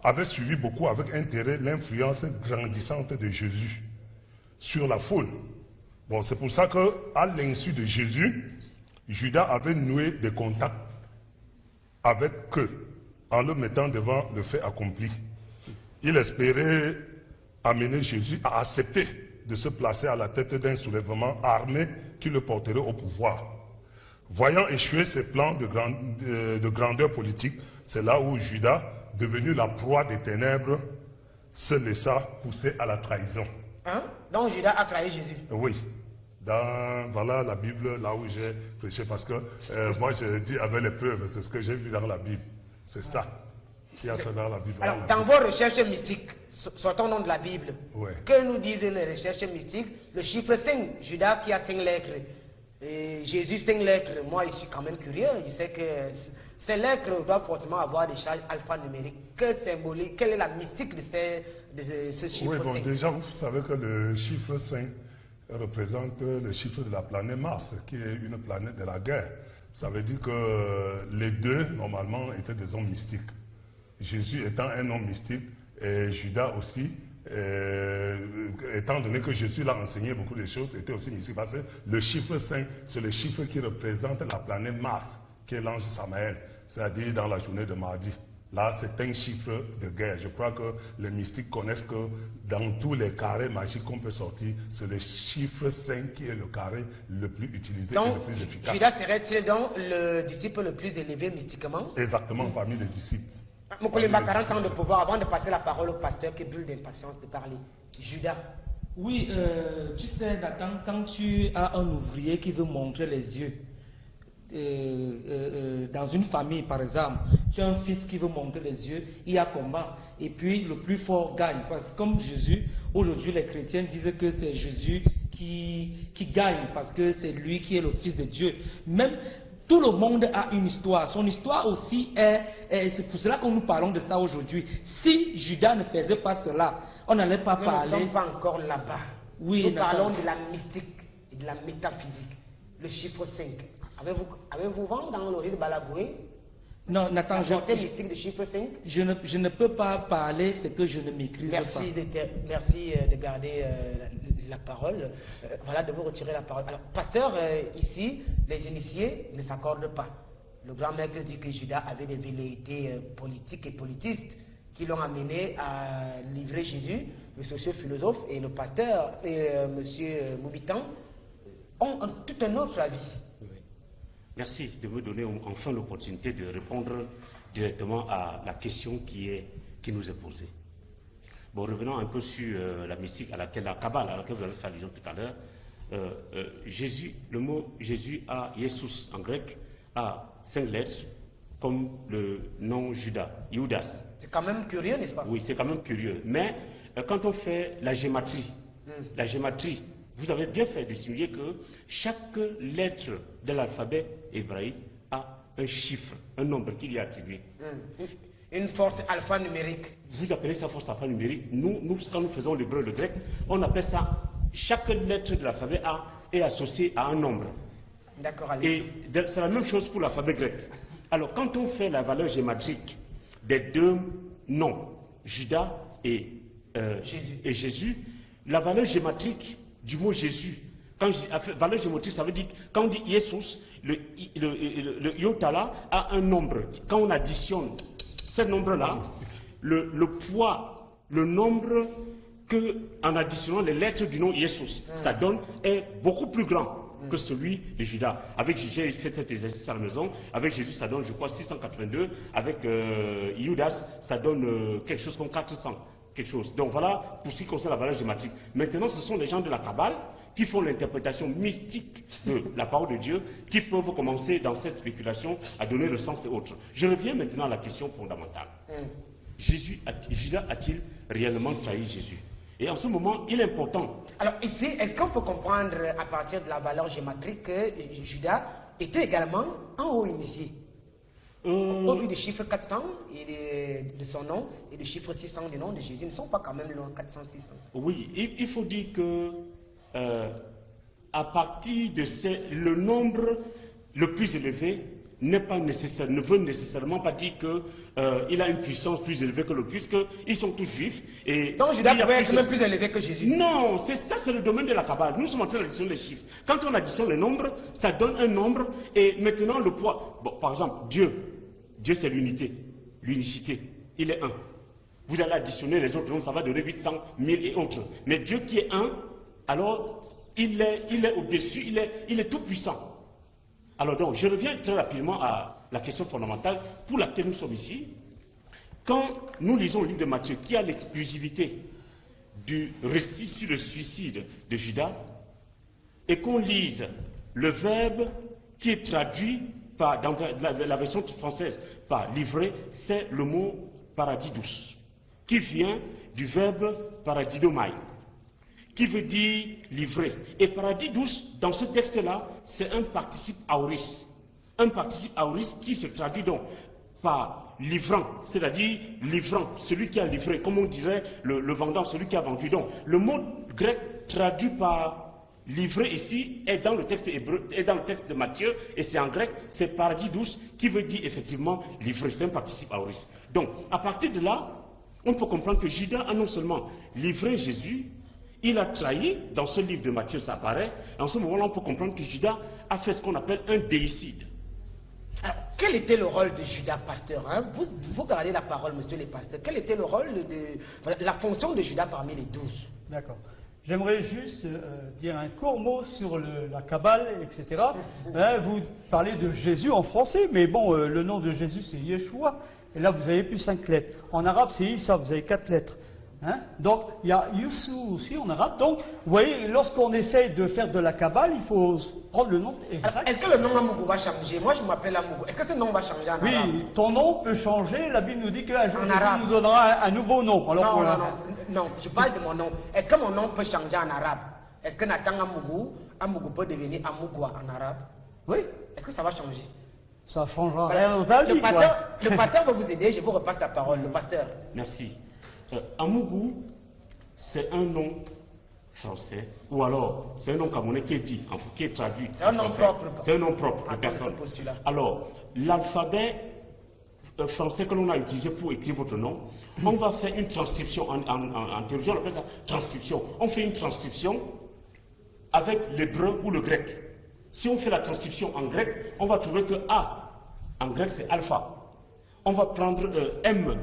avait suivi beaucoup avec intérêt l'influence grandissante de Jésus sur la foule. Bon, c'est pour ça qu'à l'insu de Jésus, Judas avait noué des contacts avec eux en le mettant devant le fait accompli. Il espérait amener Jésus à accepter de se placer à la tête d'un soulèvement armé qui le porterait au pouvoir. Voyant échouer ses plans de grandeur politique, c'est là où Judas, devenu la proie des ténèbres, se laissa pousser à la trahison. Hein? Donc Judas a trahi Jésus? Oui. Voilà la Bible, là où j'ai prêché, parce que moi je dis avec les preuves, c'est ce que j'ai vu dans la Bible. C'est ça. Il y a ça dans la Bible. Alors, dans vos recherches mystiques, sortons donc de la Bible, ouais. Que nous disent les recherches mystiques? Le chiffre 5, Judas qui a 5 lettres, et Jésus 5 lettres. Moi, je suis quand même curieux. Je sais que ces lettres doivent forcément avoir des charges alphanumériques. Que symbolise, quelle est la mystique de ce chiffre 5? Oui, bon, déjà, vous savez que le chiffre 5 représente le chiffre de la planète Mars, qui est une planète de la guerre. Ça veut dire que les deux, normalement, étaient des hommes mystiques. Jésus étant un homme mystique, et Judas aussi, étant donné que Jésus l'a enseigné beaucoup de choses, était aussi mystique. Parce que le chiffre 5, c'est le chiffre qui représente la planète Mars, qui est l'ange Samaël, c'est-à-dire dans la journée de mardi. Là, c'est un chiffre de guerre. Je crois que les mystiques connaissent que dans tous les carrés magiques qu'on peut sortir, c'est le chiffre 5 qui est le carré le plus utilisé donc, et le plus efficace. Judas serait-il donc le disciple le plus élevé mystiquement? Exactement, parmi les disciples. Mokolemba, 40 ans de pouvoir, avant de passer la parole au pasteur qui brûle d'impatience de parler. Judas. Oui, tu sais, Nathan, quand tu as un ouvrier qui veut montrer les yeux, dans une famille par exemple, tu as un fils qui veut montrer les yeux, il y a combat, et puis le plus fort gagne, parce que comme Jésus, aujourd'hui les chrétiens disent que c'est Jésus qui gagne, parce que c'est lui qui est le fils de Dieu. Même tout le monde a une histoire, son histoire aussi est c'est pour cela que nous parlons de ça aujourd'hui. Si Judas ne faisait pas cela, on n'allait pas parler. Nous ne sommes pas encore là-bas. Oui, nous parlons de la mystique et de la métaphysique. Le chiffre 5. Avez-vous vent dans le riz de Balagoué? Non, Nathan, mystique de chiffre 5? je ne peux pas parler ce que je ne maîtrise pas. Merci de garder la parole. Voilà, de vous retirer la parole. Alors, pasteur, ici, les initiés ne s'accordent pas. Le grand maître dit que Judas avait des velléités politiques et politistes qui l'ont amené à livrer Jésus. Le socio-philosophe et le pasteur, monsieur Moubitan, ont tout un autre avis. Merci de me donner enfin l'opportunité de répondre directement à la question qui nous est posée. Bon, revenons un peu sur la mystique la Kabbale à laquelle vous avez fait allusion tout à l'heure. Le mot Jésus, Jesus en grec, a 5 lettres, comme le nom Judas. C'est quand même curieux, n'est-ce pas? Oui, c'est quand même curieux. Mais quand on fait la gématrie, vous avez bien fait de signaler que chaque lettre de l'alphabet hébraïque a un chiffre, un nombre qui lui est attribué. Une force alphanumérique. Vous appelez ça force alphanumérique. Nous, quand nous faisons l'hébreu et le grec, on appelle ça, chaque lettre de l'alphabet est associée à un nombre. D'accord. Et c'est la même chose pour l'alphabet grec. Alors, quand on fait la valeur gématrique des deux noms, Judas et Jésus, la valeur gématrique du mot Jésus, valeur géométrique, ça veut dire, quand on dit Jesus, le iota a un nombre. Quand on additionne ce nombre-là, le poids, le nombre que, en additionnant les lettres du nom Jesus, ça donne est beaucoup plus grand. que celui de Judas. Avec Jésus, j'ai fait cet exercice à la maison. Avec Jésus, ça donne, je crois, 682. Avec Judas, ça donne quelque chose comme 400. Quelque chose. Donc voilà pour ce qui concerne la valeur géométrique. Maintenant, ce sont les gens de la Kabbale qui font l'interprétation mystique de la parole de Dieu, qui peuvent commencer dans cette spéculation à donner le sens et autres. Je reviens maintenant à la question fondamentale. Judas a-t-il réellement trahi Jésus? Et en ce moment, il est important. Alors ici, est-ce qu'on peut comprendre à partir de la valeur géométrique que Judas était également en haut initié? Au vu du chiffre 400 et de son nom et du chiffre 600 du nom de Jésus, ne sont pas quand même loin, 400-600. Oui, il faut dire que à partir de le nombre le plus élevé n'est pas nécessaire, ne veut nécessairement pas dire qu'il a une puissance plus élevée que l'autre, puisqu'ils sont tous juifs. Et donc Judas pouvait être même plus élevé que Jésus. Non, ça c'est le domaine de la Kabbale. Nous sommes en train d'additionner les chiffres. Quand on additionne les nombres, ça donne un nombre, et maintenant le poids. Bon, par exemple, Dieu c'est l'unité, l'unicité, il est un. Vous allez additionner les autres nombres, ça va donner 800, 1000 et autres. Mais Dieu qui est un, alors il est au-dessus, il est tout puissant. Alors donc, je reviens très rapidement à la question fondamentale pour laquelle nous sommes ici. Quand nous lisons le livre de Matthieu, qui a l'exclusivité du récit sur le suicide de Judas, et qu'on lise le verbe qui est traduit dans la version française par livrer, c'est le mot paradidus, qui vient du verbe paradidomai, qui veut dire livrer. Et paradidus, dans ce texte-là, c'est un participe aoris. Un participe aoris qui se traduit donc par livrant, c'est-à-dire livrant, celui qui a livré, comme on dirait le vendant, celui qui a vendu. Donc, le mot grec traduit par livrer ici est dans le texte hébreu, est dans le texte de Matthieu, et c'est en grec, c'est paradidus, qui veut dire effectivement livrer, c'est un participe aoris. Donc, à partir de là, on peut comprendre que Judas a non seulement livré Jésus, il a trahi, dans ce livre de Matthieu ça apparaît, et en ce moment-là on peut comprendre que Judas a fait ce qu'on appelle un déicide. Alors, quel était le rôle de Judas pasteur, hein? Vous gardez la parole, monsieur le pasteur. Quel était le rôle la fonction de Judas parmi les 12? D'accord. J'aimerais juste dire un court mot sur la Kabbale, etc. Vous parlez de Jésus en français, mais bon, le nom de Jésus c'est Yeshua, et là vous avez plus 5 lettres. En arabe c'est Issa, vous avez 4 lettres. Donc, il y a Youssou aussi en arabe. Donc, vous voyez, lorsqu'on essaye de faire de la Kabbale, il faut prendre le nom exact. Est-ce que le nom Amougou va changer? Moi, je m'appelle Amougou. Est-ce que ce nom va changer en arabe? Oui, ton nom peut changer. La Bible nous dit qu'un jour, Jésus nous donnera un nouveau nom. Alors, non, je parle de mon nom. Est-ce que mon nom peut changer en arabe? Est-ce que Nathan Amougou peut devenir Amougoua en arabe? Oui. Est-ce que ça va changer? Ça changera rien au tal. Le pasteur va vous aider. Je vous repasse la parole. Le pasteur. Merci. Amougou, c'est un nom français, ou alors c'est un nom camerounais qui est dit, qui est traduit. C'est un nom propre. C'est un nom propre de personne. Alors, l'alphabet français que l'on a utilisé pour écrire votre nom, on va faire une transcription, en théologie on appelle ça transcription. On fait une transcription avec l'hébreu ou le grec. Si on fait la transcription en grec, on va trouver que A, en grec c'est alpha. On va prendre M.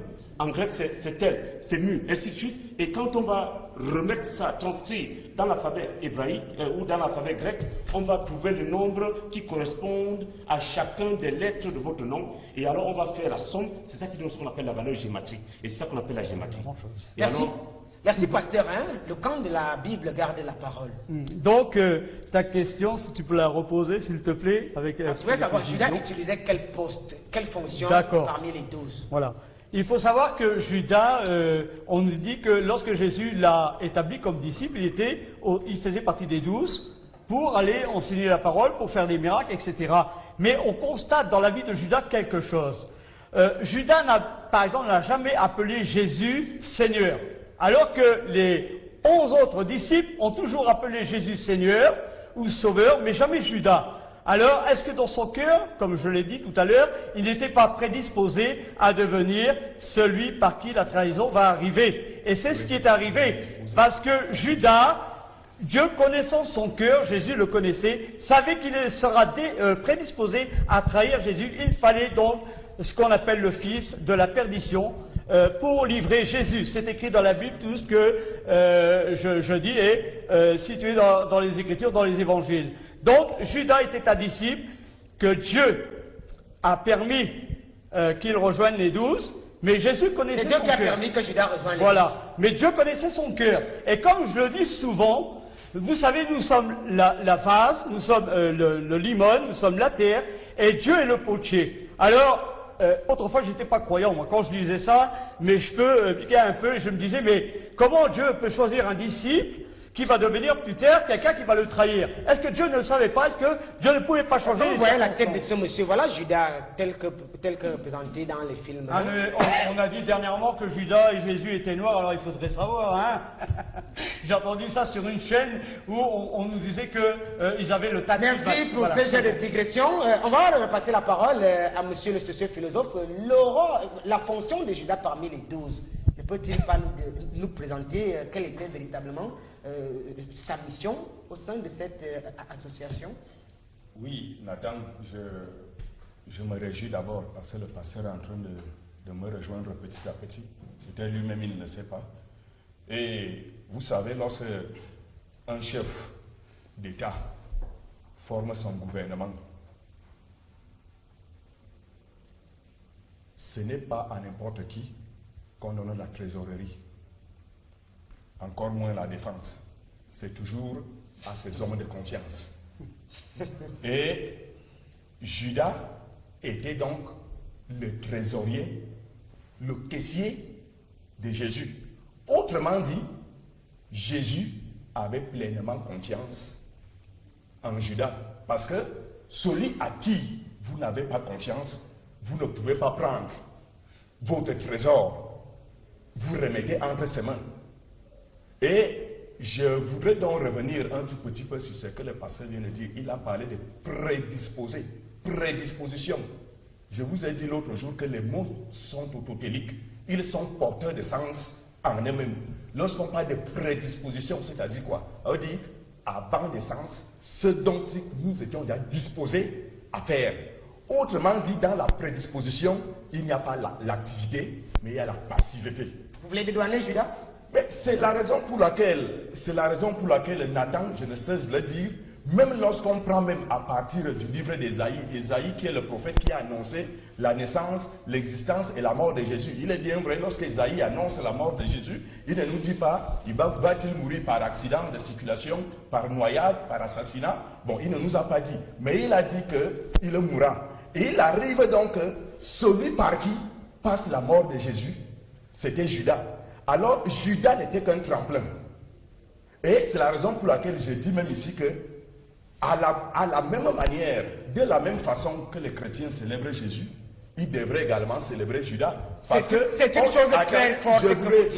En grec, c'est tel, c'est mu, ainsi de suite. Et quand on va remettre ça, transcrit dans l'alphabet hébraïque ou dans l'alphabet grec, on va trouver le nombre qui correspondent à chacun des lettres de votre nom. Et alors, on va faire la somme. C'est ça qui donne ce qu'on appelle la valeur géométrique. Et c'est ça qu'on appelle la géométrie. Merci, pasteur. Le camp de la Bible garde la parole. Donc, ta question, si tu peux la reposer, s'il te plaît. Je voudrais savoir, Judas utilisait quel poste, quelle fonction parmi les 12? Voilà. Il faut savoir que Judas, on nous dit que lorsque Jésus l'a établi comme disciple, il faisait partie des 12 pour aller enseigner la parole, pour faire des miracles, etc. Mais on constate dans la vie de Judas quelque chose. Judas, par exemple, n'a jamais appelé Jésus Seigneur, alors que les 11 autres disciples ont toujours appelé Jésus Seigneur ou Sauveur, mais jamais Judas. Alors, est-ce que dans son cœur, comme je l'ai dit tout à l'heure, il n'était pas prédisposé à devenir celui par qui la trahison va arriver? Et c'est ce qui est arrivé, parce que Judas, Dieu connaissant son cœur, Jésus le connaissait, savait qu'il sera prédisposé à trahir Jésus. Il fallait donc ce qu'on appelle le fils de la perdition pour livrer Jésus. C'est écrit dans la Bible, tout ce que je dis est situé dans les Écritures, dans les Évangiles. Donc, Judas était un disciple que Dieu a permis qu'il rejoigne les 12, mais Jésus connaissait son cœur. C'est Dieu qui a permis que Judas rejoigne les 12. Voilà, mais Dieu connaissait son cœur. Et comme je le dis souvent, vous savez, nous sommes la vase, nous sommes le limon, nous sommes la terre, et Dieu est le potier. Alors, autrefois, je n'étais pas croyant, moi, quand je disais ça, mais je peux piquer un peu, et je me disais, mais comment Dieu peut choisir un disciple qui va devenir plus tard quelqu'un qui va le trahir? Est-ce que Dieu ne le savait pas? Est-ce que Dieu ne pouvait pas changer? Vous voyez la tête de ce monsieur, voilà Judas tel que représenté dans les films. Ah, on a dit dernièrement que Judas et Jésus étaient noirs, alors il faudrait savoir, hein. J'ai entendu ça sur une chaîne où on nous disait qu'ils avaient le tapis. Merci pour ce jeu de digression. On va repasser la parole à monsieur le socio-philosophe. La fonction de Judas parmi les 12, ne peut-il pas nous présenter quelle était véritablement sa mission au sein de cette association? Oui, Nathan, je me réjouis d'abord parce que le pasteur est en train de me rejoindre petit à petit. Peut-être lui-même il ne sait pas. Et vous savez, lorsque un chef d'État forme son gouvernement, ce n'est pas à n'importe qui qu'on donne la trésorerie, encore moins la défense. C'est toujours à ses hommes de confiance. Et Judas était donc le trésorier, le caissier de Jésus. Autrement dit, Jésus avait pleinement confiance en Judas. Parce que celui à qui vous n'avez pas confiance, vous ne pouvez pas prendre votre trésor. Vous remettez entre ses mains. Et je voudrais donc revenir un tout petit peu sur ce que le pasteur vient de dire. Il a parlé de prédisposer, prédisposition. Je vous ai dit l'autre jour que les mots sont autotéliques. Ils sont porteurs de sens en eux-mêmes. Lorsqu'on parle de prédisposition, c'est-à-dire quoi? On dit avant des sens, ce dont nous étions déjà disposés à faire. Autrement dit, dans la prédisposition, il n'y a pas l'activité, mais il y a la passivité. Vous voulez dédouaner Judas? C'est la raison pour laquelle, Nathan, je ne cesse de le dire, même lorsqu'on prend même à partir du livre d'Ésaïe, qui est le prophète qui a annoncé la naissance, l'existence et la mort de Jésus. Il est bien vrai, lorsqu'Ésaïe annonce la mort de Jésus, il ne nous dit pas, va-t-il mourir par accident de circulation, par noyade, par assassinat? Bon, il ne nous a pas dit, mais il a dit qu'il mourra. Et il arrive donc que celui par qui passe la mort de Jésus, c'était Judas. Alors, Judas n'était qu'un tremplin. Et c'est la raison pour laquelle je dis même ici que, à la même manière, de la même façon que les chrétiens célèbrent Jésus, ils devraient également célébrer Judas. Parce que c'est une chose très forte.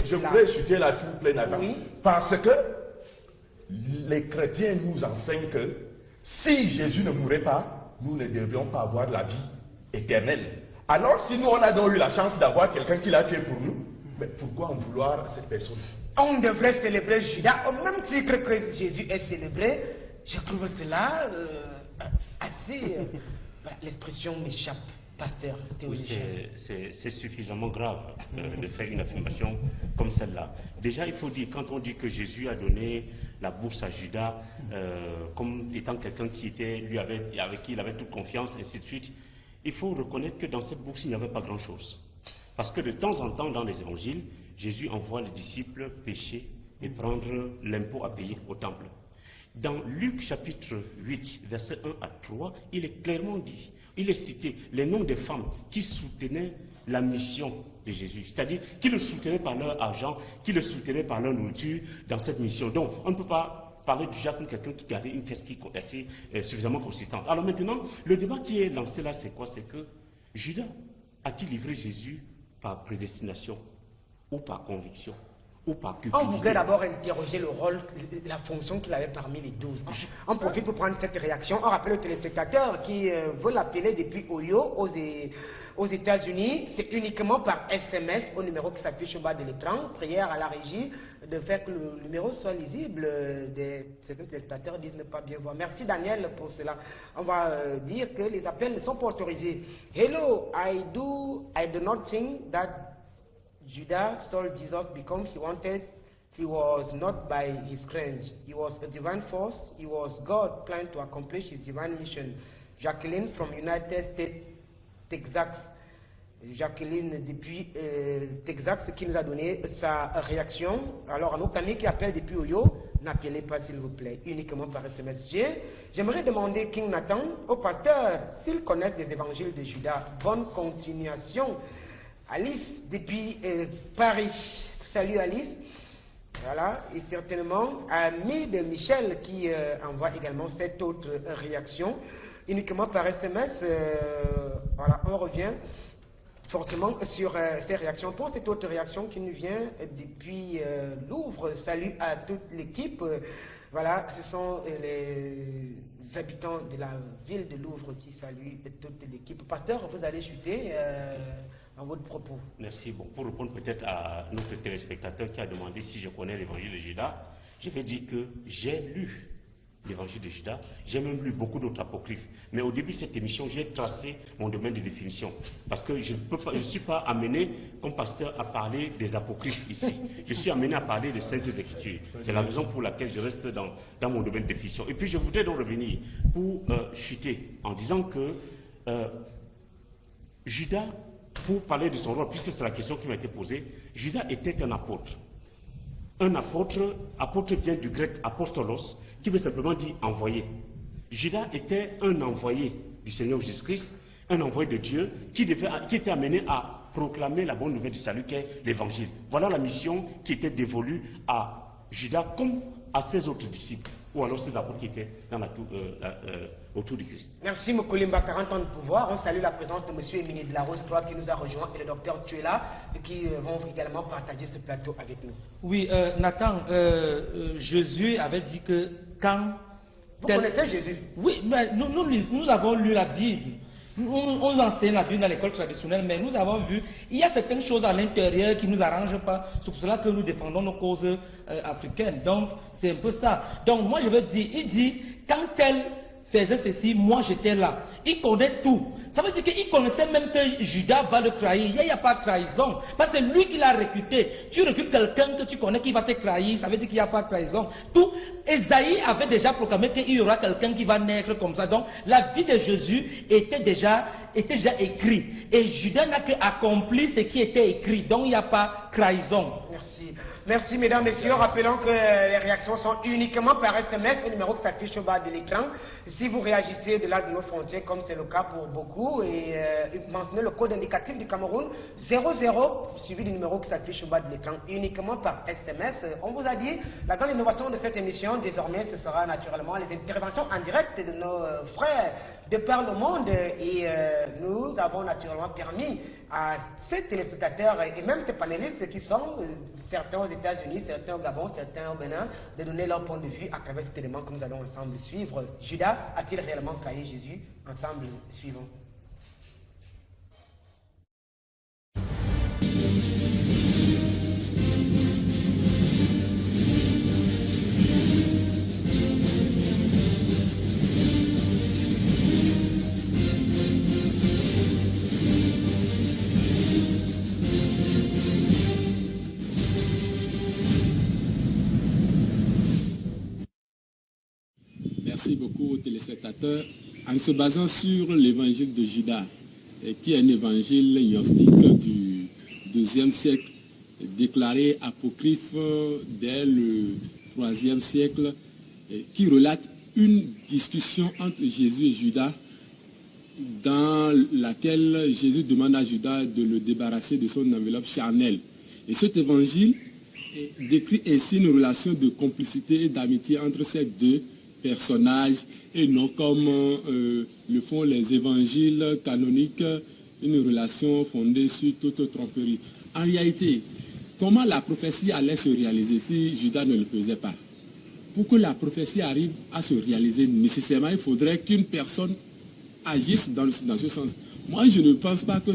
Je voudrais chuter là, s'il vous plaît, Nathan. Oui. Parce que les chrétiens nous enseignent que si Jésus ne mourait pas, nous ne devrions pas avoir la vie éternelle. Alors, si nous, on a donc eu la chance d'avoir quelqu'un qui l'a tué pour nous, mais pourquoi en vouloir à cette personne? On devrait célébrer Judas au même titre que Jésus est célébré. Je trouve cela assez... L'expression m'échappe, pasteur théologien. Oui, c'est suffisamment grave de faire une affirmation comme celle-là. Déjà, il faut dire, quand on dit que Jésus a donné la bourse à Judas comme étant quelqu'un qui était, avec qui il avait toute confiance, et ainsi de suite, il faut reconnaître que dans cette bourse, il n'y avait pas grand-chose. Parce que de temps en temps, dans les évangiles, Jésus envoie les disciples pêcher et prendre l'impôt à payer au temple. Dans Luc chapitre 8, versets 1 à 3, il est clairement dit, il est cité les noms des femmes qui soutenaient la mission de Jésus. C'est-à-dire qui le soutenaient par leur argent, qui le soutenaient par leur nourriture dans cette mission. Donc, on ne peut pas parler du Jacques comme quelqu'un qui gardait une caisse qui est assez suffisamment consistante. Alors maintenant, le débat qui est lancé là, c'est quoi? C'est que Judas a-t-il livré Jésus par prédestination ou par conviction ou par cupidité? On voudrait d'abord interroger le rôle, la fonction qu'il avait parmi les 12. On profite pour prendre cette réaction. On rappelle aux téléspectateurs qui veulent appeler depuis Oyo aux États-Unis. C'est uniquement par SMS au numéro qui s'affiche au bas de l'écran. Prière à la régie de faire que le numéro soit lisible. Certains téléspectateurs disent ne pas bien voir. Merci Daniel pour cela. On va dire que les appels ne sont pas autorisés. Hello, I do not think that Judas sold Jesus because he wanted He was not by his strength. He was a divine force. He was God planning to accomplish his divine mission. Jacqueline from United States, Texas. Jacqueline depuis Texas qui nous a donné sa réaction. Alors à nos amis qui appellent depuis Oyo, n'appelez pas s'il vous plaît, uniquement par SMS. J'aimerais demander King Nathan au pasteur s'ils connaissent des évangiles de Judas. Bonne continuation. Alice depuis Paris. Salut Alice. Voilà, et certainement ami de Michel qui envoie également cette autre réaction uniquement par SMS. Voilà, on revient forcément sur ces réactions. Pour cette autre réaction qui nous vient depuis Louvre, salut à toute l'équipe. Voilà, ce sont les habitants de la ville de Louvre qui saluent toute l'équipe. Pasteur, vous allez chuter dans votre propos. Merci. Bon, pour répondre peut-être à notre téléspectateur qui a demandé si je connais l'évangile de Judas, je vais dire que j'ai lu l'évangile de Judas, j'ai même lu beaucoup d'autres apocryphes. Mais au début de cette émission, j'ai tracé mon domaine de définition. Parce que je ne suis pas amené, comme pasteur, à parler des apocryphes ici. Je suis amené à parler des Saintes Écritures. C'est la raison pour laquelle je reste dans mon domaine de définition. Et puis je voudrais donc revenir pour chuter en disant que Judas, pour parler de son rôle, puisque c'est la question qui m'a été posée, Judas était un apôtre. Un apôtre, apôtre vient du grec apostolos, qui veut simplement dire envoyé. Judas était un envoyé du Seigneur Jésus-Christ, un envoyé de Dieu, qui était amené à proclamer la bonne nouvelle du salut qu'est l'évangile. Voilà la mission qui était dévolue à Judas comme à ses autres disciples, ou alors ses apôtres qui étaient dans autour du Christ. Merci Mokolimba, 40 ans de pouvoir. On salue la présence de M. Émilie de la Rose 3 qui nous a rejoint et le docteur Tuela qui vont également partager ce plateau avec nous. Oui, Nathan, Jésus avait dit que quand... Vous connaissez Jésus? Oui, mais nous avons lu la Bible. On enseigne la Bible dans l'école traditionnelle, mais nous avons vu, il y a certaines choses à l'intérieur qui ne nous arrangent pas. C'est pour cela que nous défendons nos causes africaines. Donc, c'est un peu ça. Donc, moi, je veux dire, il dit, quand elle faisait ceci, moi, j'étais là. Il connaît tout. Ça veut dire qu'il connaissait même que Judas va le trahir. Il n'y a pas de trahison. Parce que c'est lui qui l'a recruté. Tu recrutes quelqu'un que tu connais qui va te trahir, ça veut dire qu'il n'y a pas de trahison. Tout, Esaïe avait déjà proclamé qu'il y aura quelqu'un qui va naître comme ça. Donc, la vie de Jésus était déjà écrite. Et Judas n'a qu'accompli ce qui était écrit. Donc, il n'y a pas de trahison. Merci. Merci, mesdames, messieurs. Rappelons que les réactions sont uniquement par SMS, le numéro qui s'affiche au bas de l'écran. Si vous réagissez de là de nos frontières, comme c'est le cas pour beaucoup, et maintenez le code indicatif du Cameroun, 00, suivi du numéro qui s'affiche au bas de l'écran, uniquement par SMS. On vous a dit, la grande innovation de cette émission, désormais, ce sera naturellement les interventions en direct de nos frères de par le monde. Et nous avons naturellement permis à ces téléspectateurs et même ces panélistes qui sont certains aux États-Unis, certains au Gabon, certains au Bénin, de donner leur point de vue à travers cet élément que nous allons ensemble suivre. Judas a-t-il réellement trahi Jésus? Ensemble, suivons. Merci beaucoup aux téléspectateurs. En se basant sur l'évangile de Judas, qui est un évangile gnostique du IIe siècle, déclaré apocryphe dès le IIIe siècle, qui relate une discussion entre Jésus et Judas, dans laquelle Jésus demande à Judas de le débarrasser de son enveloppe charnelle. Et cet évangile décrit ainsi une relation de complicité et d'amitié entre ces deux personnages, et non comme le font les évangiles canoniques, une relation fondée sur toute tromperie. En réalité, comment la prophétie allait se réaliser si Judas ne le faisait pas? Pour que la prophétie arrive à se réaliser, nécessairement, il faudrait qu'une personne agisse dans ce sens. Moi, je ne pense pas que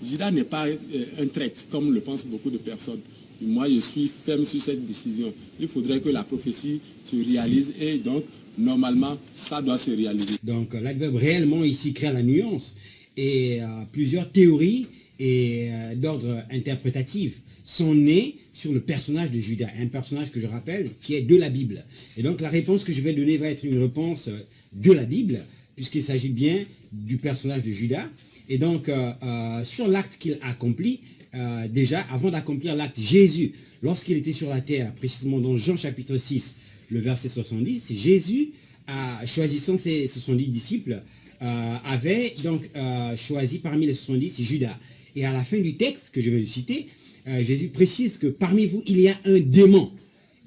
Judas n'est pas un traître, comme le pensent beaucoup de personnes. Moi, je suis ferme sur cette décision. Il faudrait que la prophétie se réalise et donc, normalement, ça doit se réaliser. Donc, l'adverbe réellement ici crée la nuance et plusieurs théories et d'ordre interprétatif sont nées sur le personnage de Judas, un personnage que je rappelle qui est de la Bible. Et donc la réponse que je vais donner va être une réponse de la Bible, puisqu'il s'agit bien du personnage de Judas. Et donc sur l'acte qu'il accomplit, déjà avant d'accomplir l'acte, Jésus, lorsqu'il était sur la terre, précisément dans Jean chapitre 6, le verset 70, Jésus, choisissant ses 70 disciples, avait donc choisi parmi les 70 Judas. Et à la fin du texte que je vais citer, Jésus précise que parmi vous, il y a un démon.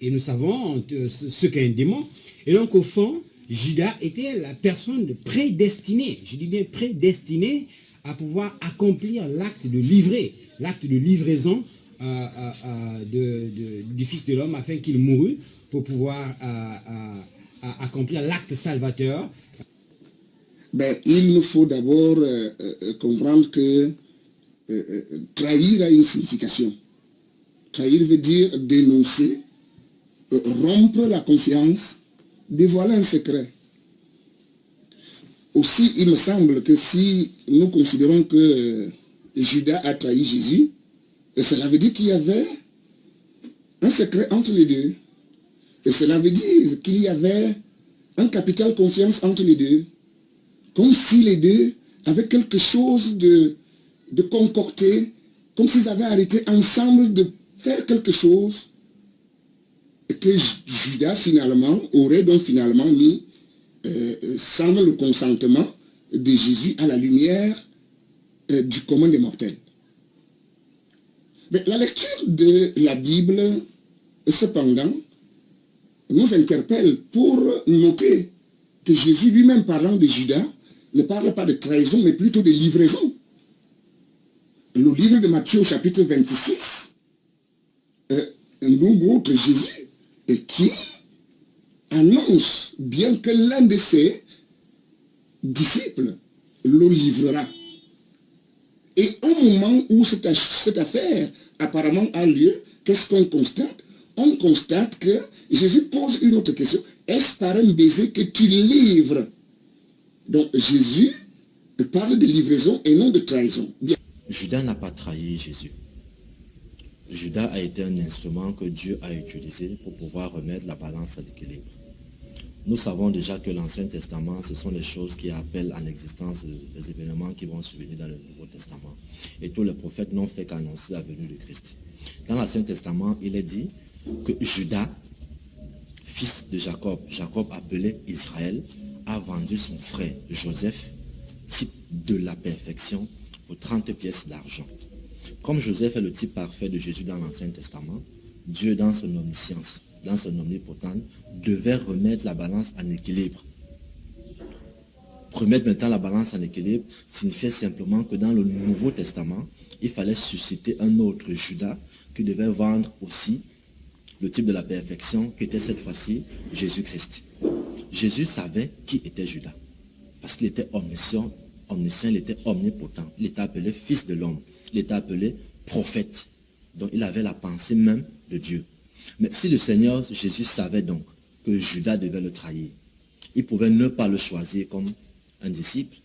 Et nous savons ce qu'est un démon. Et donc, au fond, Judas était la personne prédestinée, je dis bien prédestinée, à pouvoir accomplir l'acte de livrer, l'acte de livraison du Fils de l'homme, afin qu'il mourût pour pouvoir accomplir l'acte salvateur. Ben, il nous faut d'abord comprendre que trahir a une signification. Trahir veut dire dénoncer, rompre la confiance, dévoiler un secret. Aussi, il me semble que si nous considérons que Judas a trahi Jésus, cela veut dire qu'il y avait un secret entre les deux. Et cela veut dire qu'il y avait un capital confiance entre les deux. Comme si les deux avaient quelque chose de concocté, comme s'ils avaient arrêté ensemble de faire quelque chose, et que Judas finalement aurait donc finalement mis sans le consentement de Jésus à la lumière du commun des mortels. Mais la lecture de la Bible, cependant, nous interpelle pour noter que Jésus lui-même, parlant de Judas, ne parle pas de trahison, mais plutôt de livraison. Le livre de Matthieu, chapitre 26, nous montre Jésus qui annonce bien que l'un de ses disciples le livrera. Et au moment où cette affaire apparemment a lieu, qu'est-ce qu'on constate? On constate que Jésus pose une autre question. Est-ce par un baiser que tu livres? Donc Jésus parle de livraison et non de trahison. Bien. Judas n'a pas trahi Jésus. Judas a été un instrument que Dieu a utilisé pour pouvoir remettre la balance à l'équilibre. Nous savons déjà que l'Ancien Testament, ce sont les choses qui appellent en existence les événements qui vont survenir dans le Nouveau Testament. Et tous les prophètes n'ont fait qu'annoncer la venue de Christ. Dans l'Ancien Testament, il est dit que Judas, fils de Jacob, Jacob appelé Israël, a vendu son frère Joseph, type de la perfection, pour 30 pièces d'argent. Comme Joseph est le type parfait de Jésus dans l'Ancien Testament, Dieu, dans son omniscience, dans son omnipotence, devait remettre la balance en équilibre. Remettre maintenant la balance en équilibre signifiait simplement que dans le Nouveau Testament, il fallait susciter un autre Judas qui devait vendre aussi le type de la perfection qui était cette fois-ci Jésus-Christ. Jésus savait qui était Judas, parce qu'il était omniscient, il était omnipotent, il était appelé fils de l'homme, il était appelé prophète. Donc il avait la pensée même de Dieu. Mais si le Seigneur Jésus savait donc que Judas devait le trahir, il pouvait ne pas le choisir comme un disciple,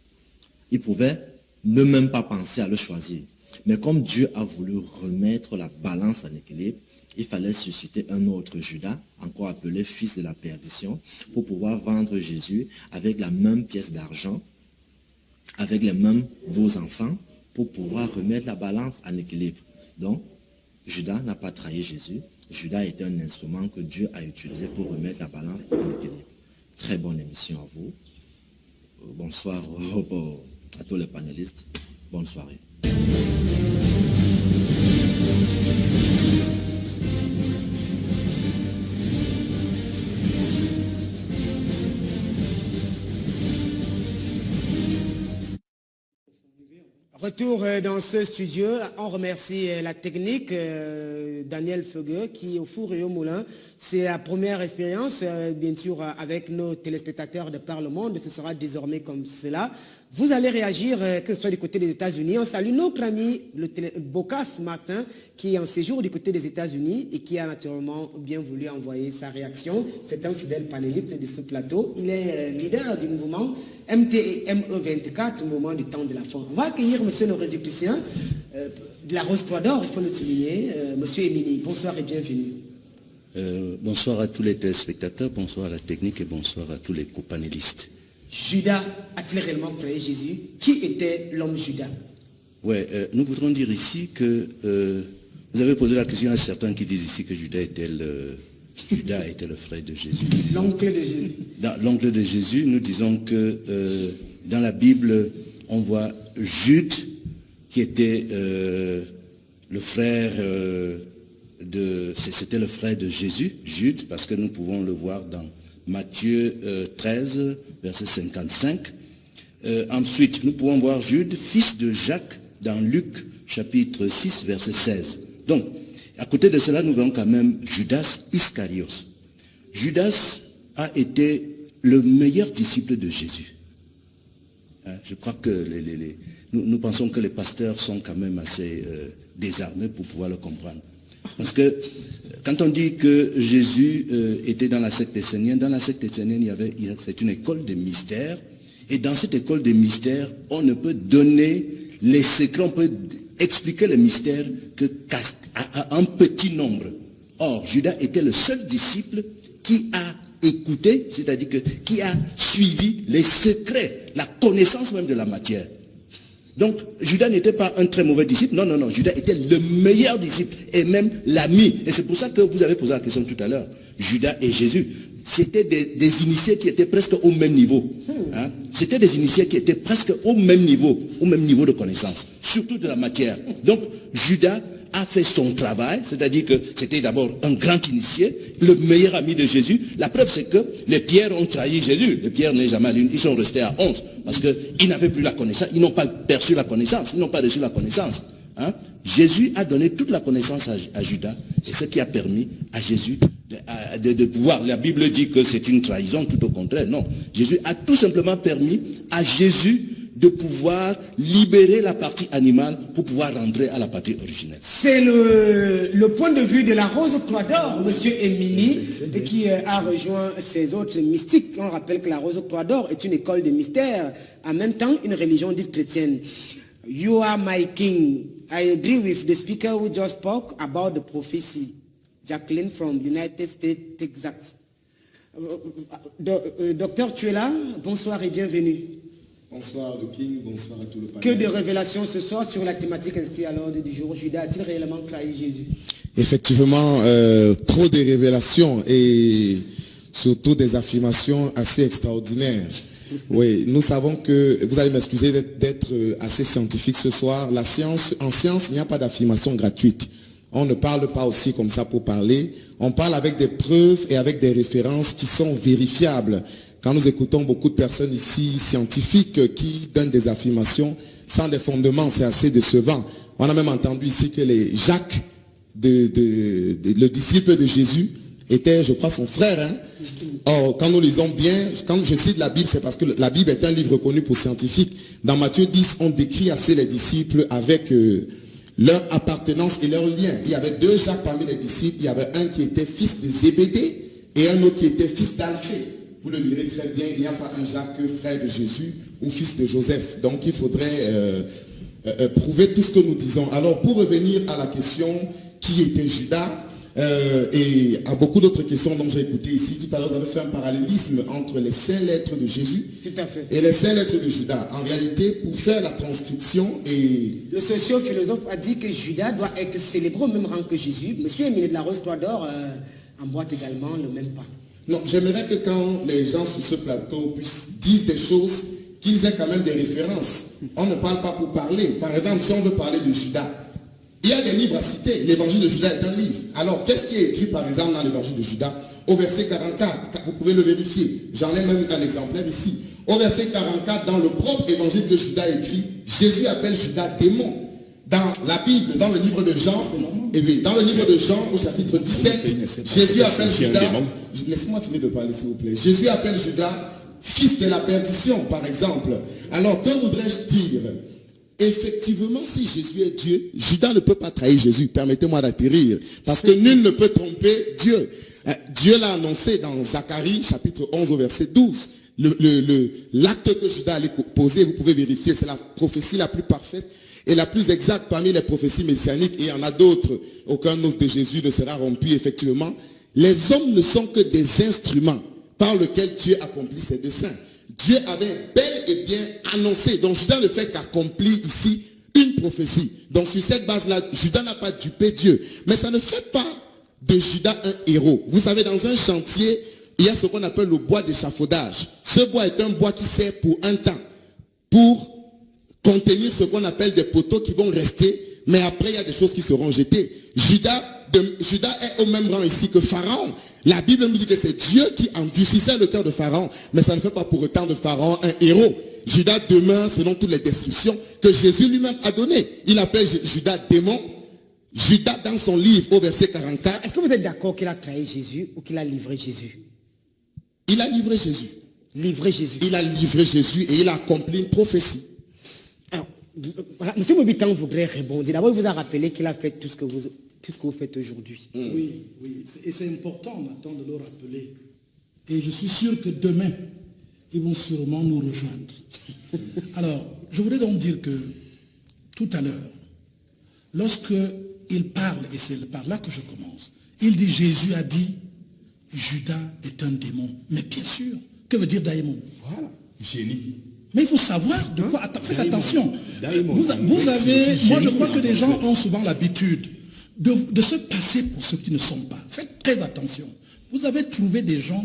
il pouvait ne même pas penser à le choisir. Mais comme Dieu a voulu remettre la balance en équilibre, il fallait susciter un autre Judas, encore appelé fils de la perdition, pour pouvoir vendre Jésus avec la même pièce d'argent, avec les mêmes 12 enfants, pour pouvoir remettre la balance en équilibre. Donc, Judas n'a pas trahi Jésus. Judas était un instrument que Dieu a utilisé pour remettre la balance en équilibre. Très bonne émission à vous. Bonsoir à tous les panélistes. Bonne soirée. Retour dans ce studio, on remercie la technique, Daniel Feugueux, qui est au four et au moulin. C'est la première expérience, bien sûr, avec nos téléspectateurs de par le monde. Ce sera désormais comme cela. Vous allez réagir, que ce soit du côté des États-Unis. On salue notre ami Bocas Martin, qui est en séjour du côté des États-Unis et qui a naturellement bien voulu envoyer sa réaction. C'est un fidèle panéliste de ce plateau. Il est leader du mouvement MTME24, mouvement du temps de la foi. On va accueillir monsieur le résipicien de la Rose Croix d'Or, il faut le souligner, monsieur Émilie. Bonsoir et bienvenue. Bonsoir à tous les téléspectateurs, bonsoir à la technique et bonsoir à tous les copanélistes. Judas a-t-il réellement créé Jésus? Qui était l'homme Judas? Oui, nous voudrons dire ici que vous avez posé la question à certains qui disent ici que Judas était le frère de Jésus. L'oncle de Jésus. Dans l'oncle de Jésus, nous disons que dans la Bible, on voit Jude qui était le frère c'était le frère de Jésus, Jude, parce que nous pouvons le voir dans Matthieu 13, verset 55. Ensuite, nous pouvons voir Jude, fils de Jacques, dans Luc, chapitre 6, verset 16. Donc, à côté de cela, nous voyons quand même Judas Iscariot. Judas a été le meilleur disciple de Jésus. Je crois que nous pensons que les pasteurs sont quand même assez désarmés pour pouvoir le comprendre. Parce que quand on dit que Jésus était dans la secte essénienne, c'est une école de mystères. Et dans cette école de mystères, on ne peut donner les secrets, on peut expliquer les mystères qu'à un petit nombre. Or, Judas était le seul disciple qui a écouté, c'est-à-dire qui a suivi les secrets, la connaissance même de la matière. Donc, Judas n'était pas un très mauvais disciple. Non, non, non. Judas était le meilleur disciple et même l'ami. Et c'est pour ça que vous avez posé la question tout à l'heure. Judas et Jésus, c'était des initiés qui étaient presque au même niveau. Hein? C'était des initiés qui étaient presque au même niveau de connaissance, surtout de la matière. Donc, Judas a fait son travail, c'est-à-dire que c'était d'abord un grand initié, le meilleur ami de Jésus. La preuve, c'est que les pierres ont trahi Jésus. Les pierres n'est jamais à l'une, ils sont restés à 11, parce qu'ils n'avaient plus la connaissance, ils n'ont pas perçu la connaissance, ils n'ont pas reçu la connaissance. Hein? Jésus a donné toute la connaissance à Judas, et ce qui a permis à Jésus de pouvoir, la Bible dit que c'est une trahison, tout au contraire, non. Jésus a tout simplement permis à Jésus de pouvoir libérer la partie animale pour pouvoir rentrer à la partie originelle. C'est le point de vue de la Rose Croix d'Or, monsieur Émilie, qui a rejoint ces autres mystiques. On rappelle que la Rose Croix d'Or est une école de mystère, en même temps une religion dite chrétienne. You are my king. I agree with the speaker who just spoke about the prophecy. Jacqueline from United States, Texas. Docteur, tu es là? Bonsoir et bienvenue. Bonsoir le King, bonsoir à tout le panel. Que de révélations ce soir sur la thématique inscrite à l'ordre du jour. Judas a-t-il réellement trahi Jésus? Effectivement, trop de révélations et surtout des affirmations assez extraordinaires. Oui, nous savons que, vous allez m'excuser d'être assez scientifique ce soir, en science, il n'y a pas d'affirmation gratuite. On ne parle pas aussi comme ça pour parler, on parle avec des preuves et avec des références qui sont vérifiables. Quand nous écoutons beaucoup de personnes ici, scientifiques, qui donnent des affirmations sans des fondements, c'est assez décevant. On a même entendu ici que Jacques, le disciple de Jésus, était, je crois, son frère. Hein? Or, quand nous lisons bien, quand je cite la Bible, c'est parce que la Bible est un livre connu pour scientifiques. Dans Matthieu 10, on décrit assez les disciples avec leur appartenance et leur lien. Il y avait 2 Jacques parmi les disciples. Il y avait un qui était fils de Zébédée et un autre qui était fils d'Alphée. Vous le lirez très bien, il n'y a pas un Jacques frère de Jésus ou fils de Joseph. Donc il faudrait prouver tout ce que nous disons. Alors pour revenir à la question, qui était Judas, et à beaucoup d'autres questions dont j'ai écouté ici, tout à l'heure vous avez fait un parallélisme entre les 5 lettres de Jésus et les 5 lettres de Judas. En réalité, pour faire la transcription et... Le socio-philosophe a dit que Judas doit être célébré au même rang que Jésus. Monsieur Émilie de la Rose Croix d'Or emboîte également le même pas. Non, j'aimerais que quand les gens sur ce plateau puissent dire des choses, qu'ils aient quand même des références. On ne parle pas pour parler. Par exemple, si on veut parler de Judas, il y a des livres à citer. L'évangile de Judas est un livre. Alors, qu'est-ce qui est écrit par exemple dans l'évangile de Judas? Au verset 44, vous pouvez le vérifier. J'en ai même un exemplaire ici. Au verset 44, dans le propre évangile de Judas écrit, Jésus appelle Judas démon. Dans la Bible, dans le livre de Jean, et oui, dans le livre de Jean, au chapitre 17, Jésus appelle Judas, laissez-moi finir de parler s'il vous plaît. Jésus appelle Judas fils de la perdition, par exemple. Alors, que voudrais-je dire? Effectivement, si Jésus est Dieu, Judas ne peut pas trahir Jésus. Permettez-moi d'atterrir. Parce que nul ne peut tromper Dieu. Dieu l'a annoncé dans Zacharie, chapitre 11, au verset 12. L'acte que Judas allait poser, vous pouvez vérifier, c'est la prophétie la plus parfaite et la plus exacte parmi les prophéties messianiques. Et il y en a d'autres. Aucun os de Jésus ne sera rompu, effectivement. Les hommes ne sont que des instruments par lesquels Dieu accomplit ses desseins. Dieu avait bel et bien annoncé. Donc Judas ne fait qu'accomplir ici une prophétie. Donc sur cette base-là, Judas n'a pas dupé Dieu. Mais ça ne fait pas de Judas un héros. Vous savez, dans un chantier, il y a ce qu'on appelle le bois d'échafaudage. Ce bois est un bois qui sert pour un temps, pour contenir ce qu'on appelle des poteaux qui vont rester, mais après il y a des choses qui seront jetées. Judas est au même rang ici que Pharaon. La Bible nous dit que c'est Dieu qui endurcissait le cœur de Pharaon, mais ça ne fait pas pour autant de Pharaon un héros. Judas demeure selon toutes les descriptions que Jésus lui-même a données. Il appelle Judas démon. Judas, dans son livre, au verset 44... Est-ce que vous êtes d'accord qu'il a trahi Jésus ou qu'il a livré Jésus? Il a livré Jésus. Livré Jésus. Il a livré Jésus et il a accompli une prophétie. Alors, M. Mobitan voudrait rebondir. D'abord, il vous a rappelé qu'il a fait tout ce que vous faites aujourd'hui. Oui, et c'est important, Nathan, de le rappeler. Et je suis sûr que demain, ils vont sûrement nous rejoindre. Alors, je voudrais donc dire que, tout à l'heure, lorsque il parle, et c'est par là que je commence, il dit, Jésus a dit, Judas est un démon. Mais bien sûr, que veut dire démon? Voilà. Génie. Mais il faut savoir de quoi... Faites attention. Vous avez... Moi, je crois que les gens ont souvent l'habitude de se passer pour ceux qui ne sont pas. Faites très attention. Vous avez trouvé des gens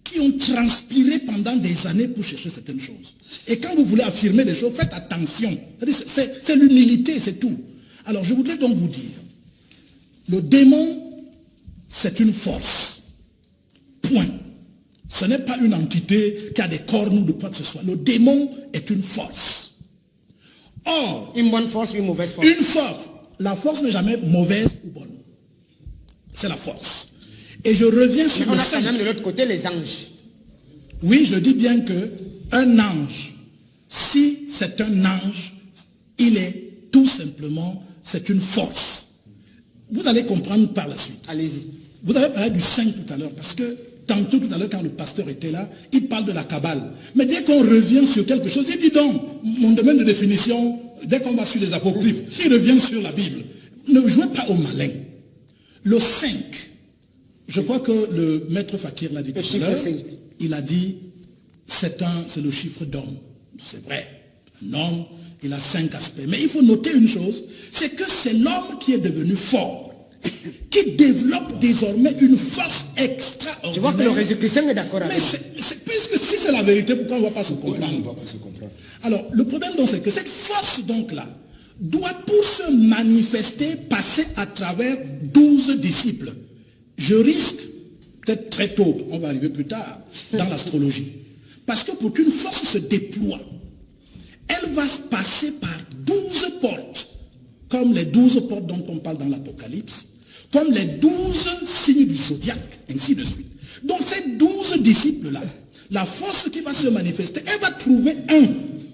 qui ont transpiré pendant des années pour chercher certaines choses. Et quand vous voulez affirmer des choses, faites attention. C'est l'humilité, c'est tout. Alors, je voudrais donc vous dire, le démon, c'est une force. Point. Ce n'est pas une entité qui a des cornes ou de quoi que ce soit. Le démon est une force. Or, une bonne force ou une mauvaise force? Une force. La force n'est jamais mauvaise ou bonne. C'est la force. Et je reviens sur le 5. Même de l'autre côté, les anges. Oui, je dis bien que un ange, si c'est un ange, il est tout simplement, c'est une force. Vous allez comprendre par la suite. Allez-y. Vous avez parlé du 5 tout à l'heure, parce que tantôt tout à l'heure, quand le pasteur était là, il parle de la Kabbale. Mais dès qu'on revient sur quelque chose, il dit donc, mon domaine de définition, dès qu'on va sur les apocryphes, il revient sur la Bible. Ne jouez pas au malin. Le 5, je crois que le maître Fakir l'a dit tout à l'heure, il a dit, c'est le chiffre d'homme. C'est vrai. Un homme, il a 5 aspects. Mais il faut noter une chose, c'est que c'est l'homme qui est devenu fort, qui développe désormais une force extraordinaire. Je vois que le Jésus-Christ est d'accord avec vous. Puisque si c'est la vérité, pourquoi on ne va pas se comprendre? Alors, le problème donc, c'est que cette force donc-là doit, pour se manifester, passer à travers 12 disciples. Je risque, peut-être très tôt, on va arriver plus tard, dans l'astrologie. Parce que pour qu'une force se déploie, elle va passer par 12 portes, comme les 12 portes dont on parle dans l'Apocalypse, comme les 12 signes du zodiaque, ainsi de suite. Donc ces 12 disciples-là, la force qui va se manifester, elle va trouver un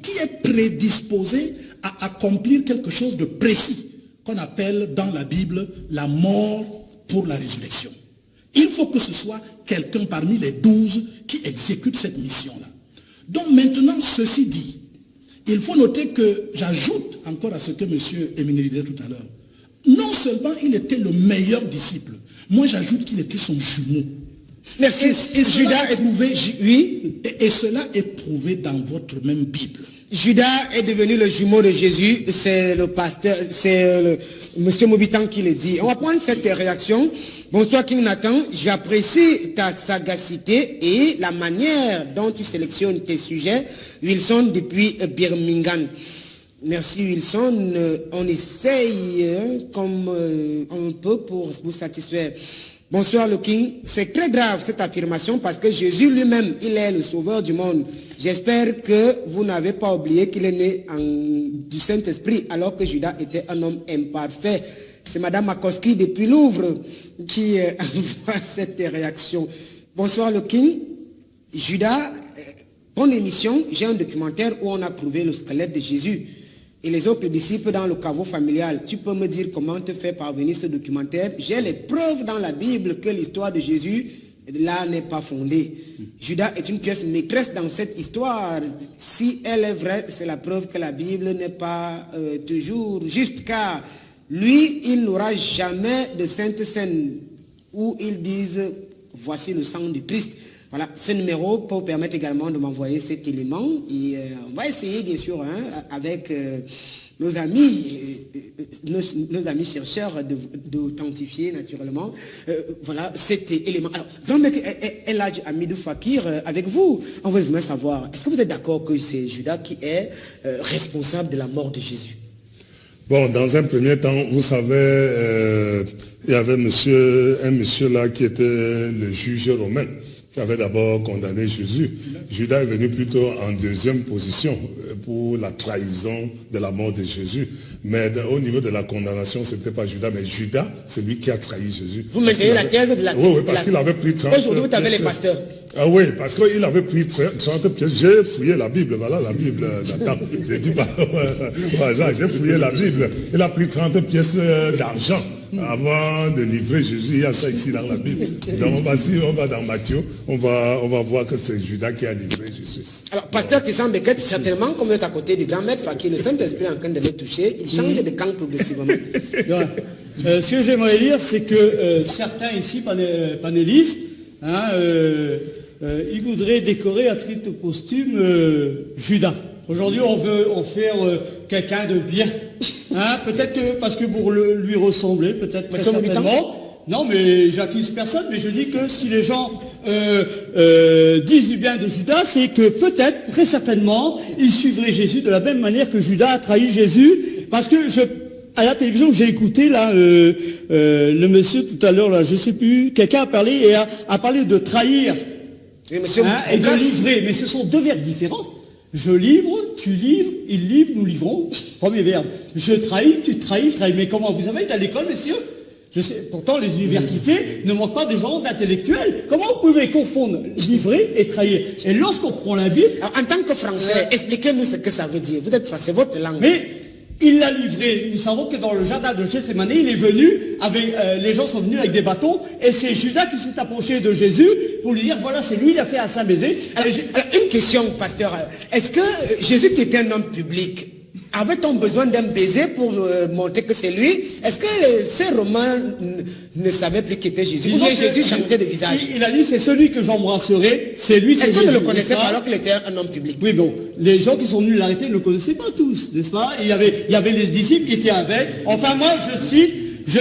qui est prédisposé à accomplir quelque chose de précis, qu'on appelle dans la Bible la mort pour la résurrection. Il faut que ce soit quelqu'un parmi les 12 qui exécute cette mission-là. Donc maintenant, ceci dit, il faut noter que, j'ajoute encore à ce que M. Emine disait tout à l'heure, non seulement il était le meilleur disciple, moi j'ajoute qu'il était son jumeau. Merci. Et Judas est prouvé, oui, et cela est prouvé dans votre même Bible. Judas est devenu le jumeau de Jésus, c'est le pasteur, c'est M. Mobitan qui le dit. On va prendre cette réaction. Bonsoir King Nathan, j'apprécie ta sagacité et la manière dont tu sélectionnes tes sujets. Wilson depuis Birmingham. Merci Wilson, on essaye comme on peut pour vous satisfaire. Bonsoir le King, c'est très grave cette affirmation parce que Jésus lui-même, il est le sauveur du monde. J'espère que vous n'avez pas oublié qu'il est né du Saint-Esprit alors que Judas était un homme imparfait. C'est Madame Makoski depuis Louvre qui envoie cette réaction. Bonsoir le King. Judas bonne émission, j'ai un documentaire où on a trouvé le squelette de Jésus et les autres disciples dans le caveau familial. Tu peux me dire comment te fait parvenir ce documentaire? J'ai les preuves dans la Bible que l'histoire de Jésus, là, n'est pas fondée. Judas est une pièce maîtresse dans cette histoire. Si elle est vraie, c'est la preuve que la Bible n'est pas toujours juste, car lui, il n'aura jamais de sainte scène où ils disent « voici le sang du Christ ». Voilà, ce numéro peut vous permettre également de m'envoyer cet élément. Et on va essayer, bien sûr, avec nos amis chercheurs, d'authentifier naturellement voilà, cet élément. Alors, grand-mère Eladj Hamidou Fakir, avec vous, on va vraiment savoir, est-ce que vous êtes d'accord que c'est Judas qui est responsable de la mort de Jésus? Bon, dans un premier temps, vous savez, il y avait un monsieur là qui était le juge romain, qui avait d'abord condamné Jésus. Judas est venu plutôt en deuxième position pour la trahison de la mort de Jésus. Mais au niveau de la condamnation, ce n'était pas Judas, mais Judas, c'est lui qui a trahi Jésus. Vous maintenez la thèse de la... Oui, parce qu'il avait pris 30 Aujourd'hui, vous avez les pasteurs. Ah oui, parce qu'il avait pris 30 pièces. J'ai fouillé la Bible, voilà la Bible d'Adam. J'ai dit, j'ai fouillé la Bible. Il a pris 30 pièces d'argent avant de livrer Jésus. Il y a ça ici dans la Bible. Donc on va dans Matthieu, on va voir que c'est Judas qui a livré Jésus. Alors, pasteur Christian Beckett, certainement, comme il est à côté du grand maître, qui le Saint-Esprit est en train de le toucher, il change de camp progressivement. Ce que j'aimerais dire, c'est que certains ici, panélistes, ils voudraient décorer à titre posthume Judas. Aujourd'hui, on veut en faire quelqu'un de bien. Peut-être que parce que vous lui ressemblez, peut-être très certainement. Non, mais j'accuse personne, mais je dis que si les gens disent du bien de Judas, c'est que peut-être, très certainement, ils suivraient Jésus de la même manière que Judas a trahi Jésus. Parce que à la télévision, j'ai écouté là le monsieur tout à l'heure, là, je ne sais plus, quelqu'un a parlé et a parlé de trahir et de livrer. Mais ce sont deux verbes différents. Je livre, tu livres, il livre, nous livrons. Premier verbe. Je trahis, tu trahis, je trahis. Mais comment vous avez été à l'école, messieurs? Je sais, pourtant, les universités ne manquent pas de gens d'intellectuels. Comment vous pouvez confondre livrer et trahir? Et lorsqu'on prend la Bible... Alors, en tant que Français, expliquez-nous ce que ça veut dire. Vous êtes français, votre langue. Mais il l'a livré. Nous savons que dans le jardin de Gethsémani, il est venu, avec, les gens sont venus avec des bâtons, et c'est Judas qui s'est approché de Jésus pour lui dire, voilà, c'est lui, il a fait un saint baiser. Alors, une question, pasteur. Est-ce que Jésus, qui était un homme public, avait-on besoin d'un baiser pour montrer que c'est lui? Est-ce que ces Romains ne savaient plus qui était Jésus? Ou bien Jésus chantait de visage? Il a dit, c'est celui que j'embrasserai, c'est lui, c'est Jésus. Est-ce qu'on ne le connaissait pas alors qu'il était un homme public? Oui, bon, les gens qui sont venus l'arrêter ne le connaissaient pas tous, n'est-ce pas? Il y avait les disciples qui étaient avec. Enfin, moi, je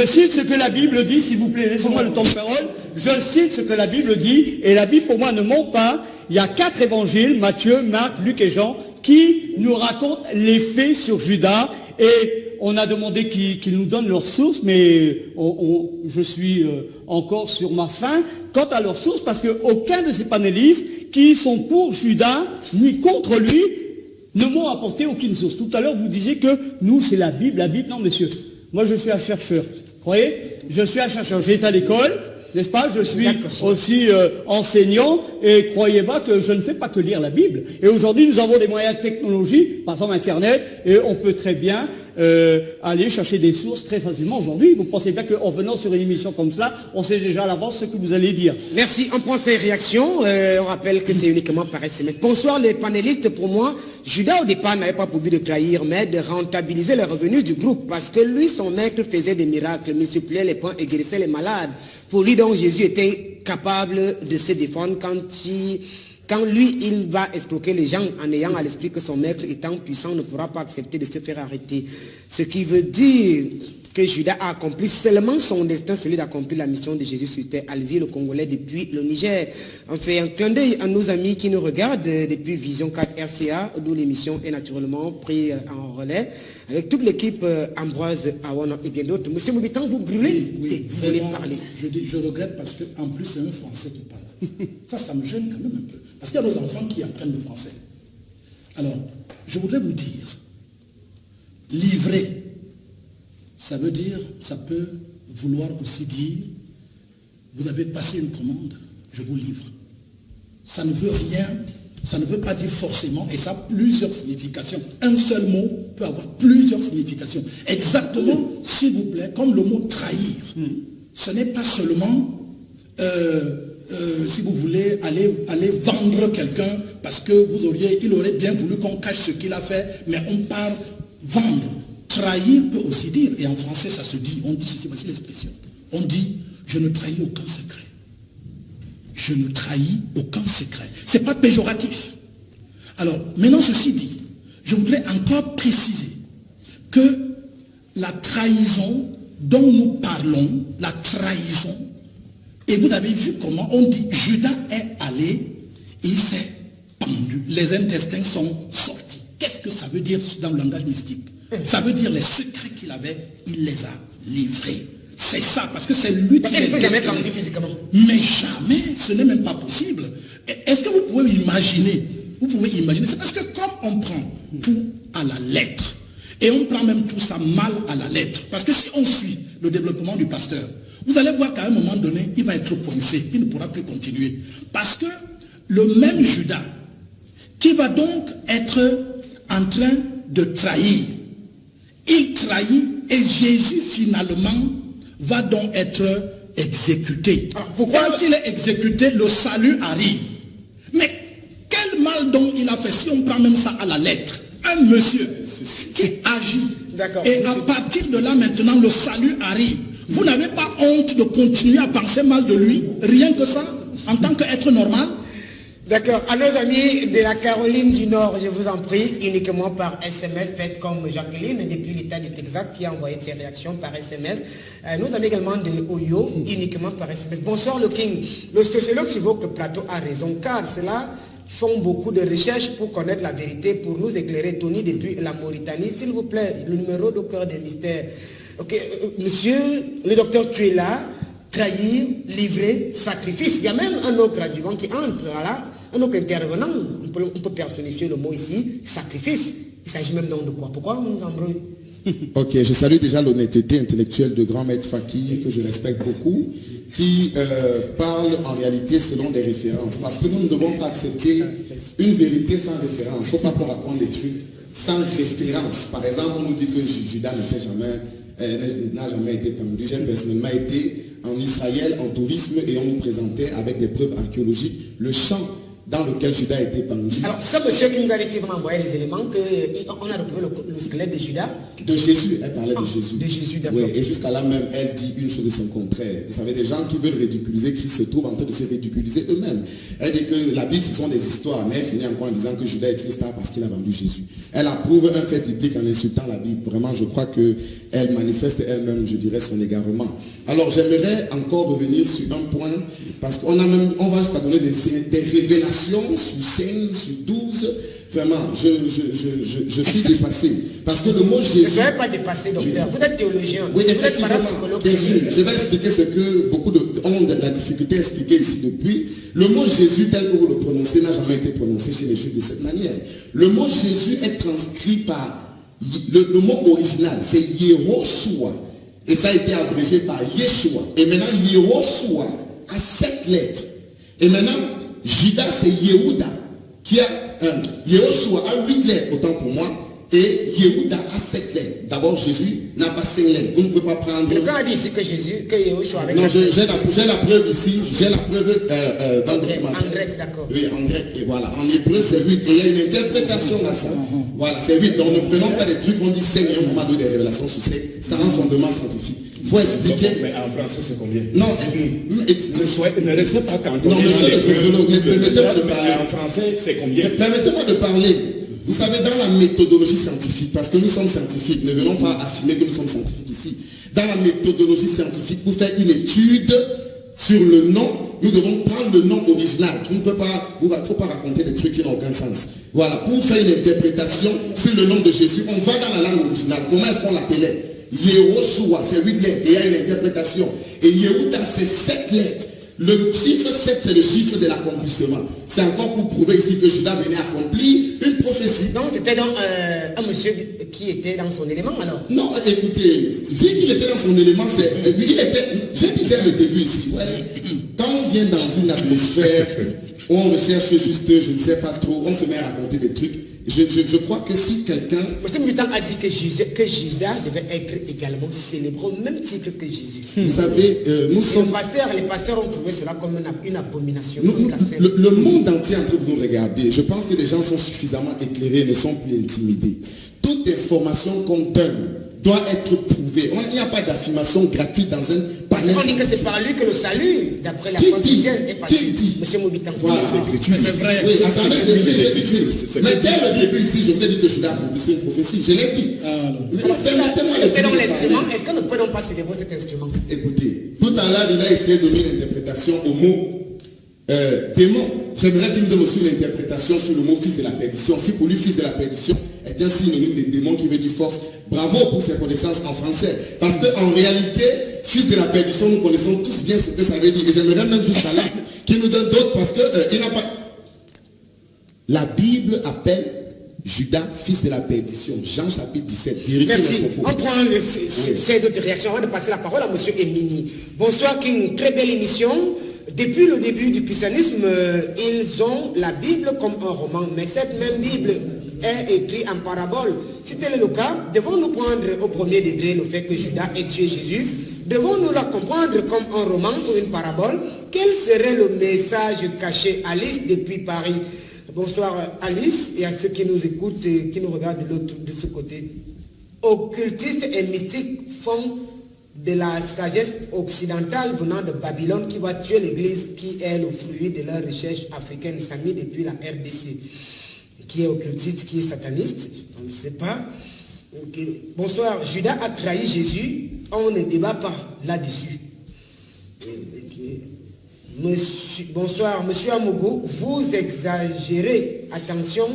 cite ce que la Bible dit, s'il vous plaît, laissez-moi le temps de parole. Je cite ce que la Bible dit, et la Bible, pour moi, ne ment pas. Il y a 4 évangiles, Matthieu, Marc, Luc et Jean, qui nous racontent les faits sur Judas, et on a demandé qu'ils nous donnent leurs sources, mais je suis encore sur ma faim quant à leurs sources, parce qu'aucun de ces panélistes qui sont pour Judas, ni contre lui, ne m'ont apporté aucune source. Tout à l'heure, vous disiez que nous, c'est la Bible. Non, messieurs, moi, je suis un chercheur. Vous croyez? Je suis un chercheur. J'ai été à l'école, n'est-ce pas? Je suis aussi enseignant, et croyez-moi que je ne fais pas que lire la Bible. Et aujourd'hui, nous avons des moyens de technologie, par exemple Internet, et on peut très bien aller chercher des sources très facilement aujourd'hui. Vous pensez bien qu'en venant sur une émission comme cela, on sait déjà à l'avance ce que vous allez dire. Merci, on prend ces réactions. On rappelle que c'est uniquement par SMS. Bonsoir les panélistes. Pour moi, Judas au départ n'avait pas pour but de trahir, mais de rentabiliser les revenus du groupe, parce que lui, son maître, faisait des miracles, multipliait les pains et guérissait les malades. Pour lui, donc, Jésus était capable de se défendre quand lui, il va escroquer les gens en ayant à l'esprit que son maître étant puissant ne pourra pas accepter de se faire arrêter. Ce qui veut dire que Judas a accompli seulement son destin, celui d'accomplir la mission de Jésus sur terre, à levier le Congolais depuis le Niger. On fait un clin d'œil à nos amis qui nous regardent depuis Vision 4 RCA, d'où l'émission est naturellement prise en relais, avec toute l'équipe Ambroise Awana et bien d'autres. Monsieur Moubitan, vous brûlez, oui, vous voulez parler. Je regrette parce qu'en plus c'est un Français qui parle. Ça me gêne quand même un peu. Parce qu'il y a nos enfants qui apprennent le français. Alors, je voudrais vous dire, livrer, ça veut dire, ça peut vouloir aussi dire, vous avez passé une commande, je vous livre. Ça ne veut rien ça ne veut pas dire forcément, et ça a plusieurs significations. Un seul mot peut avoir plusieurs significations. Exactement, s'il vous plaît, comme le mot trahir. Ce n'est pas seulement, si vous voulez, aller vendre quelqu'un parce que il aurait bien voulu qu'on cache ce qu'il a fait, mais on part vendre. Trahir peut aussi dire, et en français ça se dit, on dit ceci, voici l'expression. On dit, je ne trahis aucun secret. Je ne trahis aucun secret. Ce n'est pas péjoratif. Alors, maintenant ceci dit, je voudrais encore préciser que la trahison dont nous parlons, la trahison, et vous avez vu comment on dit, Judas est allé, il s'est pendu, les intestins sont sortis. Qu'est-ce que ça veut dire dans le langage mystique? Ça veut dire les secrets qu'il avait, il les a livrés. C'est ça, parce que c'est lui qui les a jamais pendu physiquement. Mais jamais, ce n'est même pas possible. Est-ce que vous pouvez imaginer? Vous pouvez imaginer, c'est parce que comme on prend tout à la lettre, et on prend même tout ça mal à la lettre, parce que si on suit le développement du pasteur, vous allez voir qu'à un moment donné, il va être coincé, il ne pourra plus continuer. Parce que le même Judas, qui va donc être en train de trahir, il trahit et Jésus finalement va donc être exécuté. Alors, pourquoi quand il est exécuté, le salut arrive. Mais quel mal donc il a fait, si on prend même ça à la lettre? Un monsieur qui agit, et à partir de là maintenant le salut arrive. Vous n'avez pas honte de continuer à penser mal de lui, rien que ça, en tant qu'être normal? D'accord. À nos amis de la Caroline du Nord, je vous en prie, uniquement par SMS, faites comme Jacqueline depuis l'État du Texas qui a envoyé ses réactions par SMS. Nos amis également de Oyo, uniquement par SMS. Bonsoir le King. Le sociologue sur votre plateau a raison, car cela font beaucoup de recherches pour connaître la vérité, pour nous éclairer. Tony depuis la Mauritanie, s'il vous plaît, le numéro de cœur des mystères. Ok, monsieur le docteur, tu es là. Trahir, livrer, sacrifice. Il y a même un autre adjuvant qui entre là, un autre intervenant, on peut personnifier le mot ici, sacrifice. Il s'agit même donc de quoi? Pourquoi on nous embrouille? Ok, je salue déjà l'honnêteté intellectuelle de grand maître Faki, que je respecte beaucoup, qui parle en réalité selon des références. Parce que nous ne devons pas accepter une vérité sans référence. Il ne faut pas qu'on raconte des trucs sans référence. Par exemple, on nous dit que Judas n'a jamais été pendu. J'ai personnellement été en Israël en tourisme et on nous présentait avec des preuves archéologiques le champ dans lequel Judas a été pendu. Alors, ce monsieur qui nous a dit qu'il va envoyer les éléments, qu'on a retrouvé le squelette de Judas. De Jésus, elle parlait de Jésus. De Jésus, d'accord. Oui, et jusqu'à là même, elle dit une chose de son contraire. Vous savez, des gens qui veulent ridiculiser Christ se trouvent en train de se ridiculiser eux-mêmes. Elle dit que la Bible, ce sont des histoires, mais elle finit encore en disant que Judas est une star parce qu'il a vendu Jésus. Elle approuve un fait biblique en insultant la Bible. Vraiment, je crois qu'elle manifeste elle-même, je dirais, son égarement. Alors, j'aimerais encore revenir sur un point, parce qu'on va jusqu'à donner des révélations sur 5, sur 12. Vraiment, je suis dépassé. Parce que le mot Jésus... Ne soyez pas dépassé, docteur. Vous êtes théologien. Oui, vous effectivement. êtes psychologue. Bien sûr. Je vais expliquer ce que beaucoup ont de la difficulté à expliquer ici depuis. Le mot Jésus, tel que vous le prononcez, n'a jamais été prononcé chez les Juifs de cette manière. Le mot Jésus est transcrit par... Le mot original, c'est Yehoshua. Et ça a été abrégé par Yeshua. Et maintenant, Yehoshua a 7 lettres. Et maintenant, Judas, c'est Yehuda, qui a Yehoshua a 8 lettres, autant pour moi, et Yehuda a 7 lettres. D'abord, Jésus n'a pas 5 lettres. Vous ne pouvez pas prendre... Quelqu'un a dit ici que Jésus, que Yehoshua avait... Non, j'ai la preuve ici, j'ai la preuve dans le documentaire. En grec, d'accord. Oui, en grec, et voilà. En hébreu, c'est 8. Et il y a une interprétation à ça. Voilà, c'est 8. Donc, ne prenons pas des trucs, on dit 5 et on va donner des révélations sur 5. Ça rend fondement scientifique. Il faut expliquer. Mais en français, c'est combien? Non, ne restez pas cantonné. Non, monsieur le sociologue, permettez-moi de parler. En français, c'est combien? Permettez-moi de parler. Vous savez, dans la méthodologie scientifique, parce que nous sommes scientifiques, ne venons pas affirmer que nous sommes scientifiques ici. Dans la méthodologie scientifique, pour faire une étude sur le nom, nous devons prendre le nom original. Il ne faut pas raconter des trucs qui n'ont aucun sens. Voilà, pour faire une interprétation sur le nom de Jésus, on va dans la langue originale. Comment est-ce qu'on l'appelait? Yehoshua, c'est 8 lettres, et il y a une interprétation. Et Yehuda, c'est 7 lettres. Le chiffre 7, c'est le chiffre de l'accomplissement. C'est encore pour prouver ici que Judas venait accomplir une prophétie. Donc c'était donc un monsieur qui était dans son élément alors? Non, écoutez, dire qu'il était dans son élément, c'est... J'ai dit dès le début ici, ouais, quand on vient dans une atmosphère on recherche juste, je ne sais pas trop, on se met à raconter des trucs. Je crois que si quelqu'un... M. Mubitan a dit que Judas devait être également célébré au même titre que Jésus. Vous savez, nous sommes... Les pasteurs ont trouvé cela comme une abomination. Le monde entier est en train de nous regarder. Je pense que les gens sont suffisamment éclairés et ne sont plus intimidés. Toute information qu'on donne doit être prouvée. Il n'y a pas d'affirmation gratuite dans un panel. On dit que c'est par lui que le salut, d'après la foi chrétienne, est passé. M. Mubitan. Voilà. C'est vrai. Oui, attendez, mais dès le début ici, je vous ai dit que Judas a accompli une prophétie. Je l'ai dit. C'était dans l'instrument. Est-ce que nous ne pouvons pas célébrer cet instrument? Écoutez, tout à l'heure, il a essayé de donner l'interprétation au mot démon. J'aimerais qu'il me donne aussi l'interprétation sur le mot fils de la perdition. Si pour lui, fils de la perdition est un synonyme de démon qui veut dire force, bravo pour ses connaissances en français. Parce qu'en réalité, fils de la perdition, nous connaissons tous bien ce que ça veut dire. Et j'aimerais même juste là qu'il nous donne d'autres parce qu'il n'a pas... La Bible appelle Judas fils de la perdition. Jean chapitre 17. Merci. On prend ces autres réactions. On va passer la parole à M. Emini. Bonsoir King, très belle émission. Depuis le début du christianisme, ils ont la Bible comme un roman, mais cette même Bible est écrite en parabole. Si tel est le cas, devons-nous prendre au premier degré le fait que Judas ait tué Jésus? Devons-nous la comprendre comme un roman ou une parabole? Quel serait le message caché? Alice depuis Paris. Bonsoir Alice et à ceux qui nous écoutent et qui nous regardent de ce côté. Occultistes et mystiques font de la sagesse occidentale venant de Babylone qui va tuer l'Église qui est le fruit de leur recherche africaine samie depuis la RDC. Qui est occultiste, qui est sataniste, on ne sait pas. Okay. Bonsoir, Judas a trahi Jésus, on ne débat pas là-dessus. Okay. Bonsoir, Monsieur Amogo, vous exagérez, attention.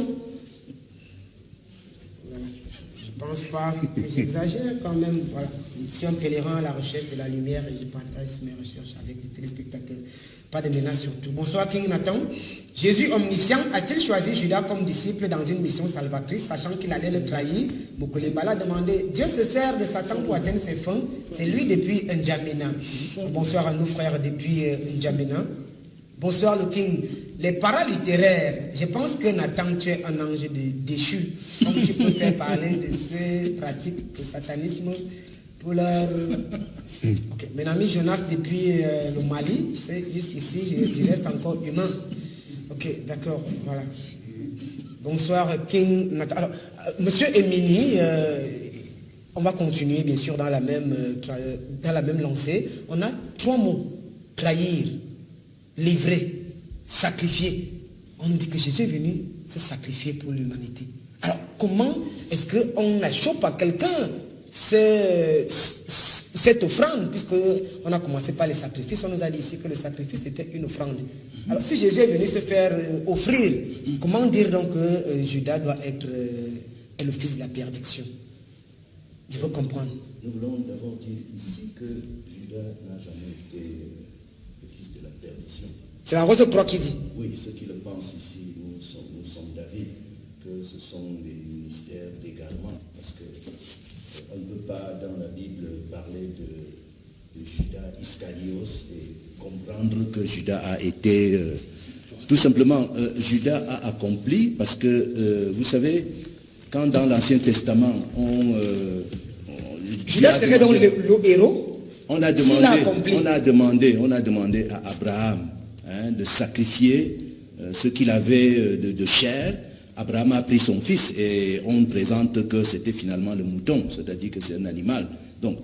Je ne pense pas que j'exagère quand même. Voilà. Je suis un pèlerin à la recherche de la lumière et je partage mes recherches avec les téléspectateurs. Pas de menace surtout. Bonsoir King Nathan. Jésus omniscient a-t-il choisi Judas comme disciple dans une mission salvatrice, sachant qu'il allait le trahir? Mokolebala a demandé. Dieu se sert de Satan pour atteindre ses fins. C'est lui depuis N'Djamena. Bonsoir à nos frères depuis N'Djamena. Bonsoir le King. Les paralittéraires, je pense que Nathan, tu es un ange déchu. Donc tu peux faire parler de ces pratiques de satanisme pour leur... Ok, mon ami Jonas depuis le Mali, c'est jusqu'ici, je reste encore humain. Ok, d'accord, voilà. Bonsoir King Nathan. Alors, Monsieur Emini, on va continuer bien sûr dans la même lancée. On a 3 mots. Trahir, livrer, sacrifier. On nous dit que Jésus est venu se sacrifier pour l'humanité. Alors, comment est-ce qu'on achoppe à quelqu'un cette offrande, puisqu'on a commencé par les sacrifices, on nous a dit ici que le sacrifice était une offrande. Alors, si Jésus est venu se faire offrir, comment dire donc que Judas doit être le fils de la perdition? Je veux comprendre. Nous voulons d'abord dire ici que Judas n'a jamais été le fils de la perdition. C'est la Rose 3 qui dit. Oui, ceux qui le pensent ici, nous sommes d'avis que ce sont des ministères d'égarement, parce que on ne peut pas dans la Bible parler de Judas Iscarios et comprendre que Judas a été... tout simplement, Judas a accompli, parce que, vous savez, quand dans l'Ancien Testament, Judas serait donc le héros. On a demandé à Abraham de sacrifier ce qu'il avait de chair. Abraham a pris son fils et on présente que c'était finalement le mouton, c'est-à-dire que c'est un animal. Donc,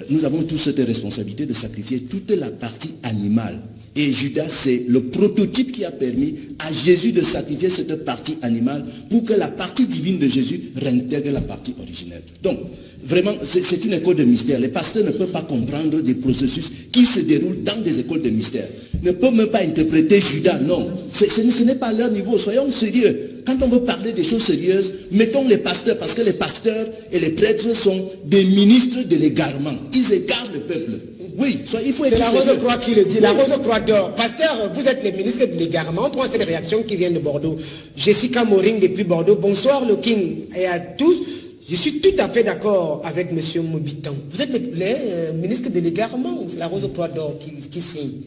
nous avons tous cette responsabilité de sacrifier toute la partie animale. Et Judas, c'est le prototype qui a permis à Jésus de sacrifier cette partie animale pour que la partie divine de Jésus réintègre la partie originelle. Donc, vraiment, c'est une école de mystère. Les pasteurs ne peuvent pas comprendre des processus qui se déroulent dans des écoles de mystère. Ne peuvent même pas interpréter Judas, non. Ce n'est pas à leur niveau, soyons sérieux. Quand on veut parler des choses sérieuses, mettons les pasteurs, parce que les pasteurs et les prêtres sont des ministres de l'égarement. Ils égarent le peuple. Oui, il faut être sérieux. C'est la Rose Croix qui le dit, la Rose Croix d'or. Pasteur, vous êtes le ministre de l'égarement. On prend cette réaction qui vient de Bordeaux. Jessica Moring depuis Bordeaux. Bonsoir le King et à tous. Je suis tout à fait d'accord avec M. Mobitan. Vous êtes le ministre de l'égarement. C'est la Rose Croix d'or qui signe.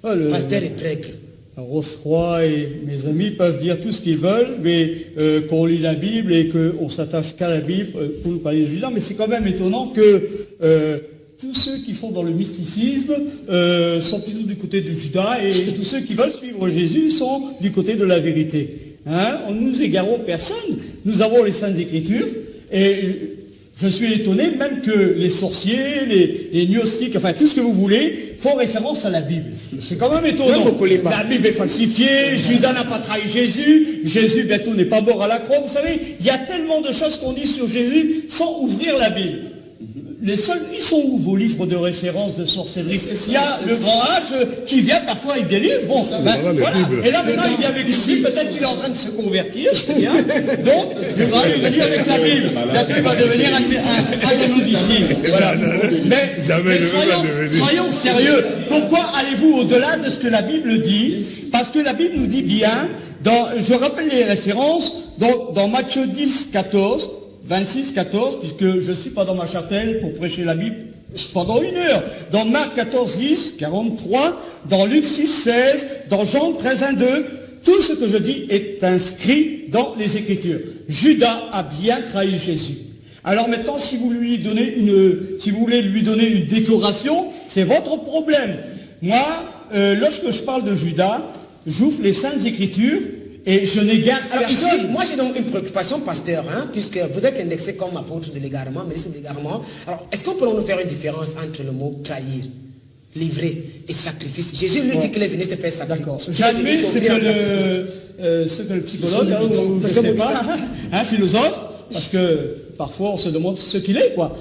Pasteur et prêtre. Rose-Croix et mes amis peuvent dire tout ce qu'ils veulent, mais qu'on lit la Bible et qu'on s'attache qu'à la Bible pour nous parler de Judas. Mais c'est quand même étonnant que tous ceux qui font dans le mysticisme sont plutôt du côté de Judas, et tous ceux qui veulent suivre Jésus sont du côté de la vérité. Hein? Nous nous égarons personne. Nous avons les Saintes Écritures, et je suis étonné même que les sorciers, les gnostiques, enfin tout ce que vous voulez, font référence à la Bible. C'est quand même étonnant. La Bible est falsifiée, Judas n'a pas trahi Jésus, Jésus bientôt n'est pas mort à la croix. Vous savez, il y a tellement de choses qu'on dit sur Jésus sans ouvrir la Bible. Les seuls, ils sont où vos livres de référence de sorcellerie? Il y a le grand âge qui vient parfois avec des livres. Bon, voilà. Et là maintenant il vient avec une Bible, peut-être qu'il est en train de se convertir, c'est bien. Donc, il va venir avec la Bible. Bientôt il va devenir un de nos disciples. Voilà. Mais soyons sérieux. Pourquoi allez-vous au-delà de ce que la Bible dit? Parce que la Bible nous dit bien, je rappelle les références, dans Matthieu 10, 14, 26, 14, puisque je ne suis pas dans ma chapelle pour prêcher la Bible pendant 1 heure. Dans Marc 14, 10, 43, dans Luc 6, 16, dans Jean 13, 1, 2, tout ce que je dis est inscrit dans les Écritures. Judas a bien trahi Jésus. Alors maintenant, si vous voulez lui donner une décoration, c'est votre problème. Moi, lorsque je parle de Judas, j'ouvre les Saintes Écritures, et je n'égare personne. Ici, moi j'ai donc une préoccupation, pasteur, puisque vous êtes indexé comme apôtre de l'égarement, ministre de l'égarement. Alors, est-ce qu'on peut nous faire une différence entre le mot trahir, livrer et sacrifice? Jésus lui dit qu'il est venu se faire sacrifice. D'accord. J'admets ce que le psychologue, ou je ne sais pas, philosophe, parce que parfois on se demande ce qu'il est, quoi.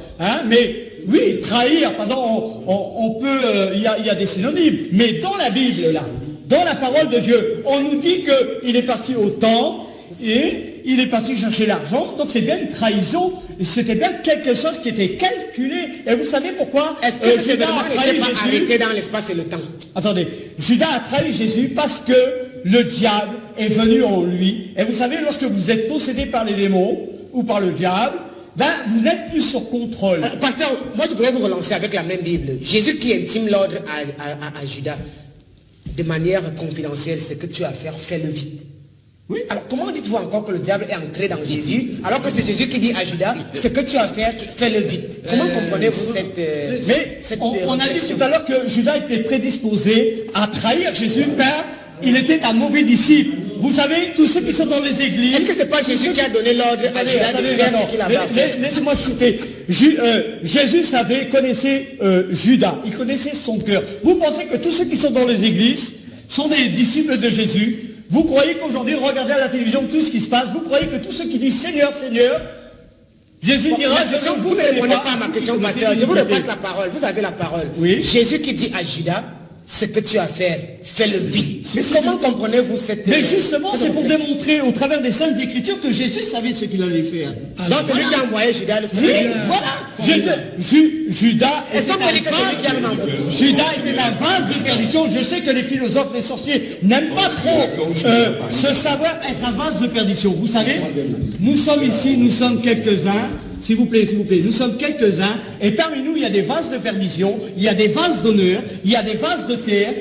Mais oui, trahir, par exemple, on peut, il y a des synonymes, mais dans la Bible, là, dans la parole de Dieu, on nous dit qu'il est parti au temple et il est parti chercher l'argent, donc c'est bien une trahison, et c'était bien quelque chose qui était calculé. Et vous savez pourquoi? Est-ce que cet événement n'était pas arrêté dans l'espace et le temps? Attendez, Judas a trahi Jésus parce que le diable est venu en lui. Et vous savez, lorsque vous êtes possédé par les démons ou par le diable, vous n'êtes plus sur contrôle. Pasteur, moi je voudrais vous relancer avec la même Bible. Jésus qui intime l'ordre à Judas de manière confidentielle, ce que tu as à faire, fais-le vite. Oui. Alors comment dites-vous encore que le diable est ancré dans Jésus, alors que c'est Jésus qui dit à Judas, ce que tu as à faire, fais-le vite. Comment comprenez-vous cette on a dit tout à l'heure que Judas était prédisposé à trahir Jésus car il était un mauvais disciple. Vous savez, tous ceux qui sont dans les églises... Est-ce que ce n'est pas Jésus qui a donné l'ordre à Judas de faire ce qu'il avait à faire? Laissez-moi chuter. Jésus connaissait Judas, il connaissait son cœur. Vous pensez que tous ceux qui sont dans les églises sont des disciples de Jésus? Vous croyez qu'aujourd'hui, regardez à la télévision tout ce qui se passe, vous croyez que tous ceux qui disent Seigneur, Seigneur, Jésus dira, vous ne répondez pas à ma question, pasteur, je vous repasse la parole, vous avez la parole. Oui. Jésus qui dit à Judas, ce que tu as à faire, fais-le vite. Mais comment comprenez-vous cette... Mais justement, c'est pour démontrer au travers des Saintes Écritures que Jésus savait ce qu'il allait faire. Donc c'est lui qui a envoyé Judas le faire. Oui, voilà. Judas était un vase de perdition. Je sais que les philosophes, les sorciers n'aiment pas trop ce savoir être un vase de perdition. Vous savez, nous sommes ici, nous sommes quelques-uns. S'il vous plaît, nous sommes quelques-uns, et parmi nous, il y a des vases de perdition, il y a des vases d'honneur, il y a des vases de terre,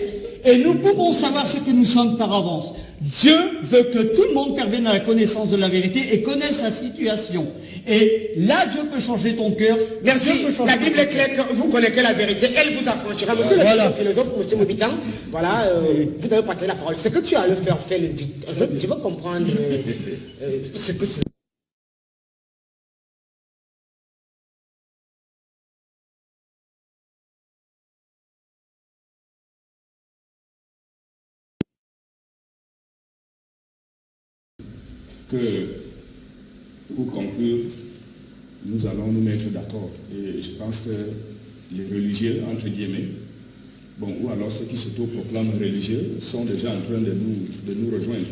et nous pouvons savoir ce que nous sommes par avance. Dieu veut que tout le monde parvienne à la connaissance de la vérité et connaisse sa situation. Et là, Dieu peut changer ton cœur. Merci. La Bible est claire que vous connaissez la vérité, elle vous affranchira. Monsieur le philosophe, monsieur Mobitan, voilà, vous avez partagé la parole. Ce que tu as à le faire, fais-le vite. Je veux comprendre ce que c'est. Pour conclure, nous allons nous mettre d'accord. Et je pense que les religieux, entre guillemets, ou alors ceux qui s'autoproclament religieux, sont déjà en train de nous rejoindre.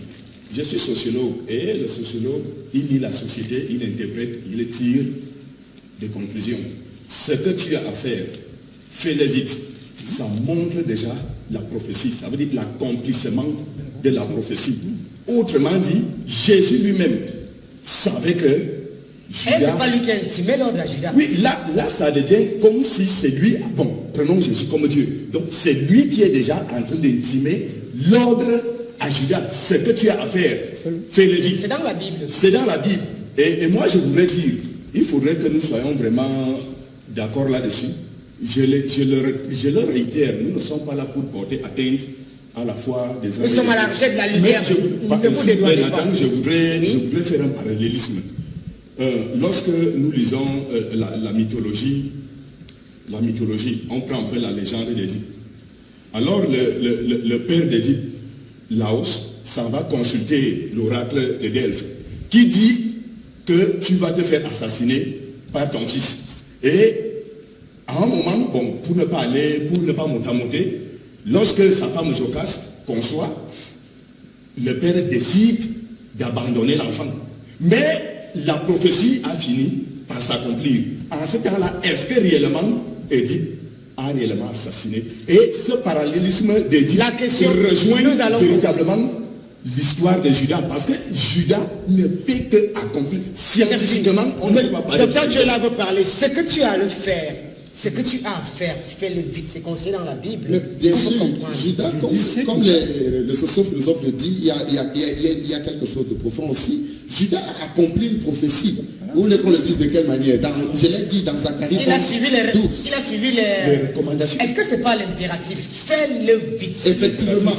Je suis sociologue, et le sociologue, il lit la société, il interprète, il tire des conclusions. Ce que tu as à faire, fais-le vite. Ça montre déjà la prophétie, ça veut dire l'accomplissement de la prophétie. Autrement dit, Jésus lui-même savait que Judas... Est-ce pas lui qui a intimé l'ordre à Judas? Oui, là, ça devient comme si c'est lui... Bon, prenons Jésus comme Dieu. Donc, c'est lui qui est déjà en train d'intimer l'ordre à Judas, ce que tu as à faire, fais-le vite. C'est dans la Bible. C'est dans la Bible. Et moi, je voudrais dire, il faudrait que nous soyons vraiment d'accord là-dessus. Je le réitère, nous ne sommes pas là pour porter atteinte à la foi des hommes. Nous sommes à la recherche de la lumière. Je voudrais faire un parallélisme. Lorsque nous lisons la mythologie, on prend un peu la légende d'Édipe. Alors le père d'Édipe, Laos, s'en va consulter l'oracle de Delphes, qui dit que tu vas te faire assassiner par ton fils. Et à un moment, bon, pour ne pas monter, lorsque sa femme Jocaste conçoit, le père décide d'abandonner l'enfant. Mais la prophétie a fini par s'accomplir. En ce temps-là, est-ce que réellement Édipe a réellement assassiné? Et ce parallélisme d'Édipe rejoint véritablement l'histoire de Judas, parce que Judas ne fait que accomplir. Scientifiquement, on ne va pas. Docteur, tu là veut parler. Ce que tu as à le faire, ce que tu as à faire, fais-le vite. C'est consigné dans la Bible. Mais bien sûr, Judas, comme le socio-philosophe le dit, il y a quelque chose de profond aussi. Judas a accompli une prophétie. Vous voulez qu'on le dise de quelle manière? Je l'ai dit dans Zacharie. Il a suivi les recommandations. Est-ce que ce n'est pas l'impératif? Fais-le vite. Effectivement,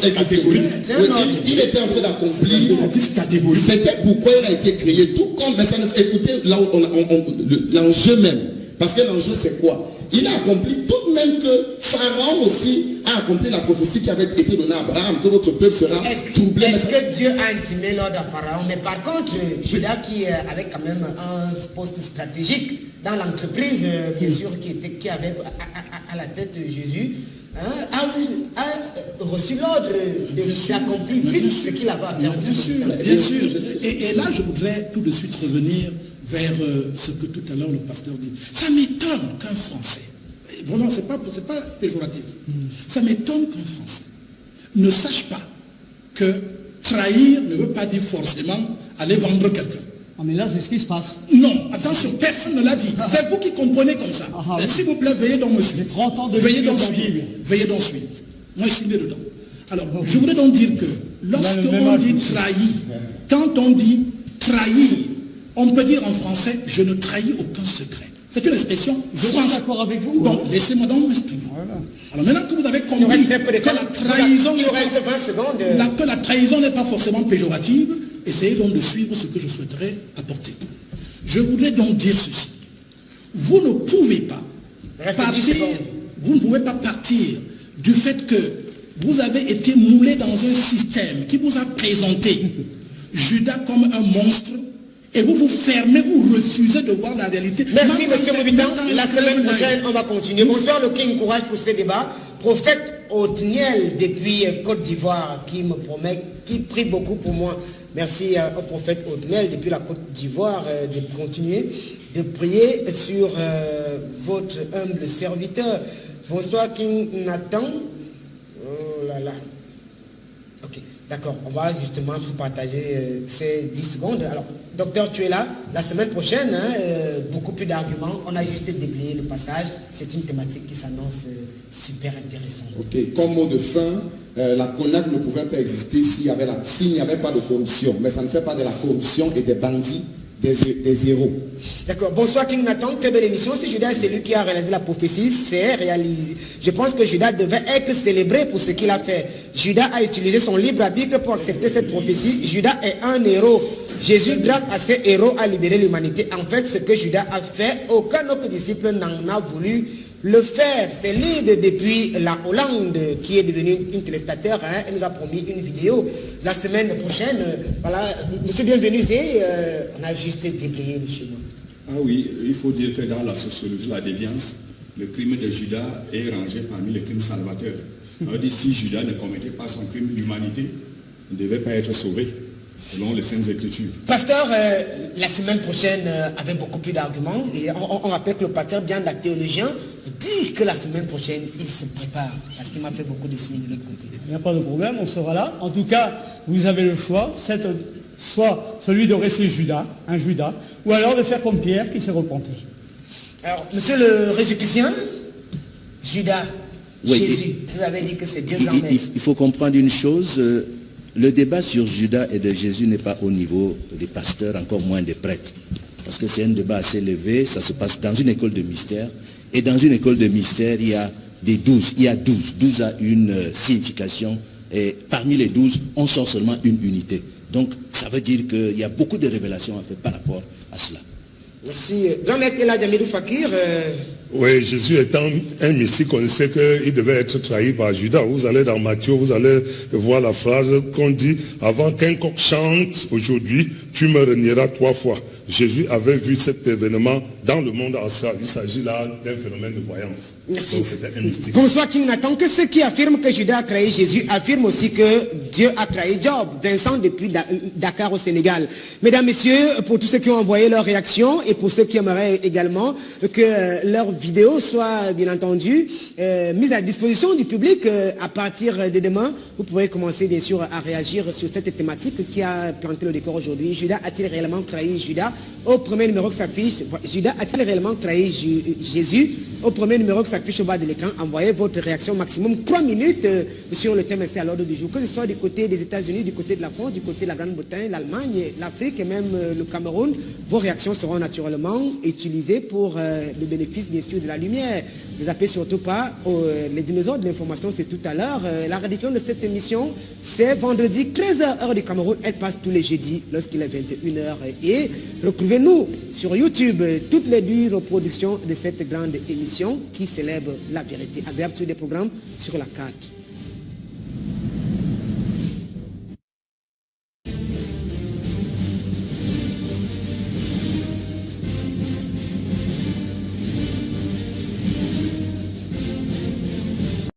il était en train d'accomplir. C'était pourquoi il a été créé. Tout comme, mais ça ne fait écouter l'enjeu même. Parce que l'enjeu c'est quoi? Il a accompli tout de même que Pharaon aussi a accompli la prophétie qui avait été donnée à Abraham, que votre peuple sera troublé. Est-ce que Dieu a intimé l'ordre à Pharaon? Mais par contre, Judas qui avait quand même un poste stratégique dans l'entreprise, bien sûr, qui avait à la tête de Jésus, a reçu l'ordre d'accomplir vite ce qu'il avait à faire. Bien sûr. Et là, je voudrais tout de suite revenir vers ce que tout à l'heure le pasteur dit. Ça m'étonne qu'un Français, vraiment, c'est pas péjoratif, ça m'étonne qu'un Français ne sache pas que trahir ne veut pas dire forcément aller vendre quelqu'un. Ah, mais là, c'est ce qui se passe. Non, attention, personne ne l'a dit. C'est vous qui comprenez comme ça. S'il vous plaît, veuillez donc me suivre. 30 ans de veuillez donc suivre. Veuillez donc suivre. Moi, je suis né dedans. Alors, je voudrais donc dire que lorsqu'on dit trahir, quand on dit trahir, on peut dire en français, je ne trahis aucun secret. C'est une expression française. Je suis d'accord avec vous. Donc, laissez-moi donc m'exprimer. Voilà. Alors maintenant que vous avez compris que la trahison n'est pas forcément péjorative, essayez donc de suivre ce que je souhaiterais apporter. Je voudrais donc dire ceci. Vous ne pouvez pas partir du fait que vous avez été moulé dans un système qui vous a présenté Judas comme un monstre, et vous vous fermez, vous refusez de voir la réalité. Merci, monsieur Moubitan. La semaine prochaine, on va continuer. Bonsoir, le King Courage pour ces débats. Prophète Othniel depuis Côte d'Ivoire qui me promet, qui prie beaucoup pour moi. Merci au prophète Othniel depuis la Côte d'Ivoire de continuer de prier sur votre humble serviteur. Bonsoir, King Nathan. Oh là là. Ok, d'accord. On va justement se partager ces 10 secondes. Alors, docteur, tu es là. La semaine prochaine, beaucoup plus d'arguments. On a juste déblayé le passage. C'est une thématique qui s'annonce super intéressante. Ok, comme mot de fin, la CONAC ne pouvait pas exister s'il n'y avait pas de corruption. Mais ça ne fait pas de la corruption et des bandits des héros. D'accord. Bonsoir King Nathan, très belle émission. Si Judas est celui qui a réalisé la prophétie, c'est réalisé. Je pense que Judas devait être célébré pour ce qu'il a fait. Judas a utilisé son libre arbitre pour accepter cette prophétie. Judas est un héros. Jésus, grâce à ces héros, a libéré l'humanité. En fait, ce que Judas a fait, aucun autre disciple n'en a voulu le faire. C'est l'idée depuis la Hollande qui est devenue une téléspectateur. Elle nous a promis une vidéo la semaine prochaine. Voilà, monsieur bienvenue, on a juste déblayé le chemin. Ah oui, il faut dire que dans la sociologie de la déviance, le crime de Judas est rangé parmi les crimes salvateurs. On dit si Judas ne commettait pas son crime, l'humanité ne devait pas être sauvée, selon les Saintes Écritures. Pasteur, la semaine prochaine, avec beaucoup plus d'arguments, et on rappelle que le pasteur, bien la théologien, dit que la semaine prochaine, il se prépare, parce qu'il m'a fait beaucoup de signes de l'autre côté. Il n'y a pas de problème, on sera là. En tout cas, vous avez le choix, soit celui de rester Judas, un Judas, ou alors de faire comme Pierre qui s'est repenti. Alors, monsieur le Résuplicien, Judas, Oui, Jésus. Vous avez dit que c'est Dieu en même. Il faut comprendre une chose, le débat sur Judas et de Jésus n'est pas au niveau des pasteurs, encore moins des prêtres. Parce que c'est un débat assez élevé, ça se passe dans une école de mystère. Et dans une école de mystère, il y a des 12. Il y a 12. 12 a une signification. Et parmi les 12, on sort seulement une unité. Donc, ça veut dire qu'il y a beaucoup de révélations à faire par rapport à cela. Merci. Grand-Maître Eladj Amidou Fakir. Oui, Jésus étant un mystique, on sait qu'il devait être trahi par Judas. Vous allez dans Matthieu, vous allez voir la phrase qu'on dit « Avant qu'un coq chante aujourd'hui, tu me renieras 3 fois ». Jésus avait vu cet événement dans le monde astral. Il s'agit là d'un phénomène de voyance. Merci. Donc c'était un mystique. Bonsoir King Nathan. Que ceux qui affirment que Judas a trahi Jésus affirment aussi que Dieu a trahi Job. Vincent depuis Dakar au Sénégal. Mesdames, Messieurs, pour tous ceux qui ont envoyé leur réaction et pour ceux qui aimeraient également que leur vidéo soit bien entendu mise à la disposition du public à partir de demain, vous pourrez commencer bien sûr à réagir sur cette thématique qui a planté le décor aujourd'hui. Judas a-t-il réellement trahi Judas? Au premier numéro qui s'affiche, Judas a-t-il réellement trahi Jésus? Au premier numéro qui s'affiche au bas de l'écran, envoyez votre réaction maximum 3 minutes sur le thème inscrit à l'ordre du jour, que ce soit du côté des États-Unis, du côté de la France, du côté de la Grande-Bretagne, l'Allemagne, l'Afrique et même le Cameroun. Vos réactions seront naturellement utilisées pour le bénéfice bien sûr de la lumière. Ne zappez surtout pas les dinosaures de l'information, c'est tout à l'heure. La rediffusion de cette émission, c'est vendredi 13h heure du Cameroun. Elle passe tous les jeudis lorsqu'il est 21h. Et retrouvez-nous sur YouTube toutes les 10 reproductions de cette grande émission qui célèbre la vérité. Agréable sur des programmes sur la carte.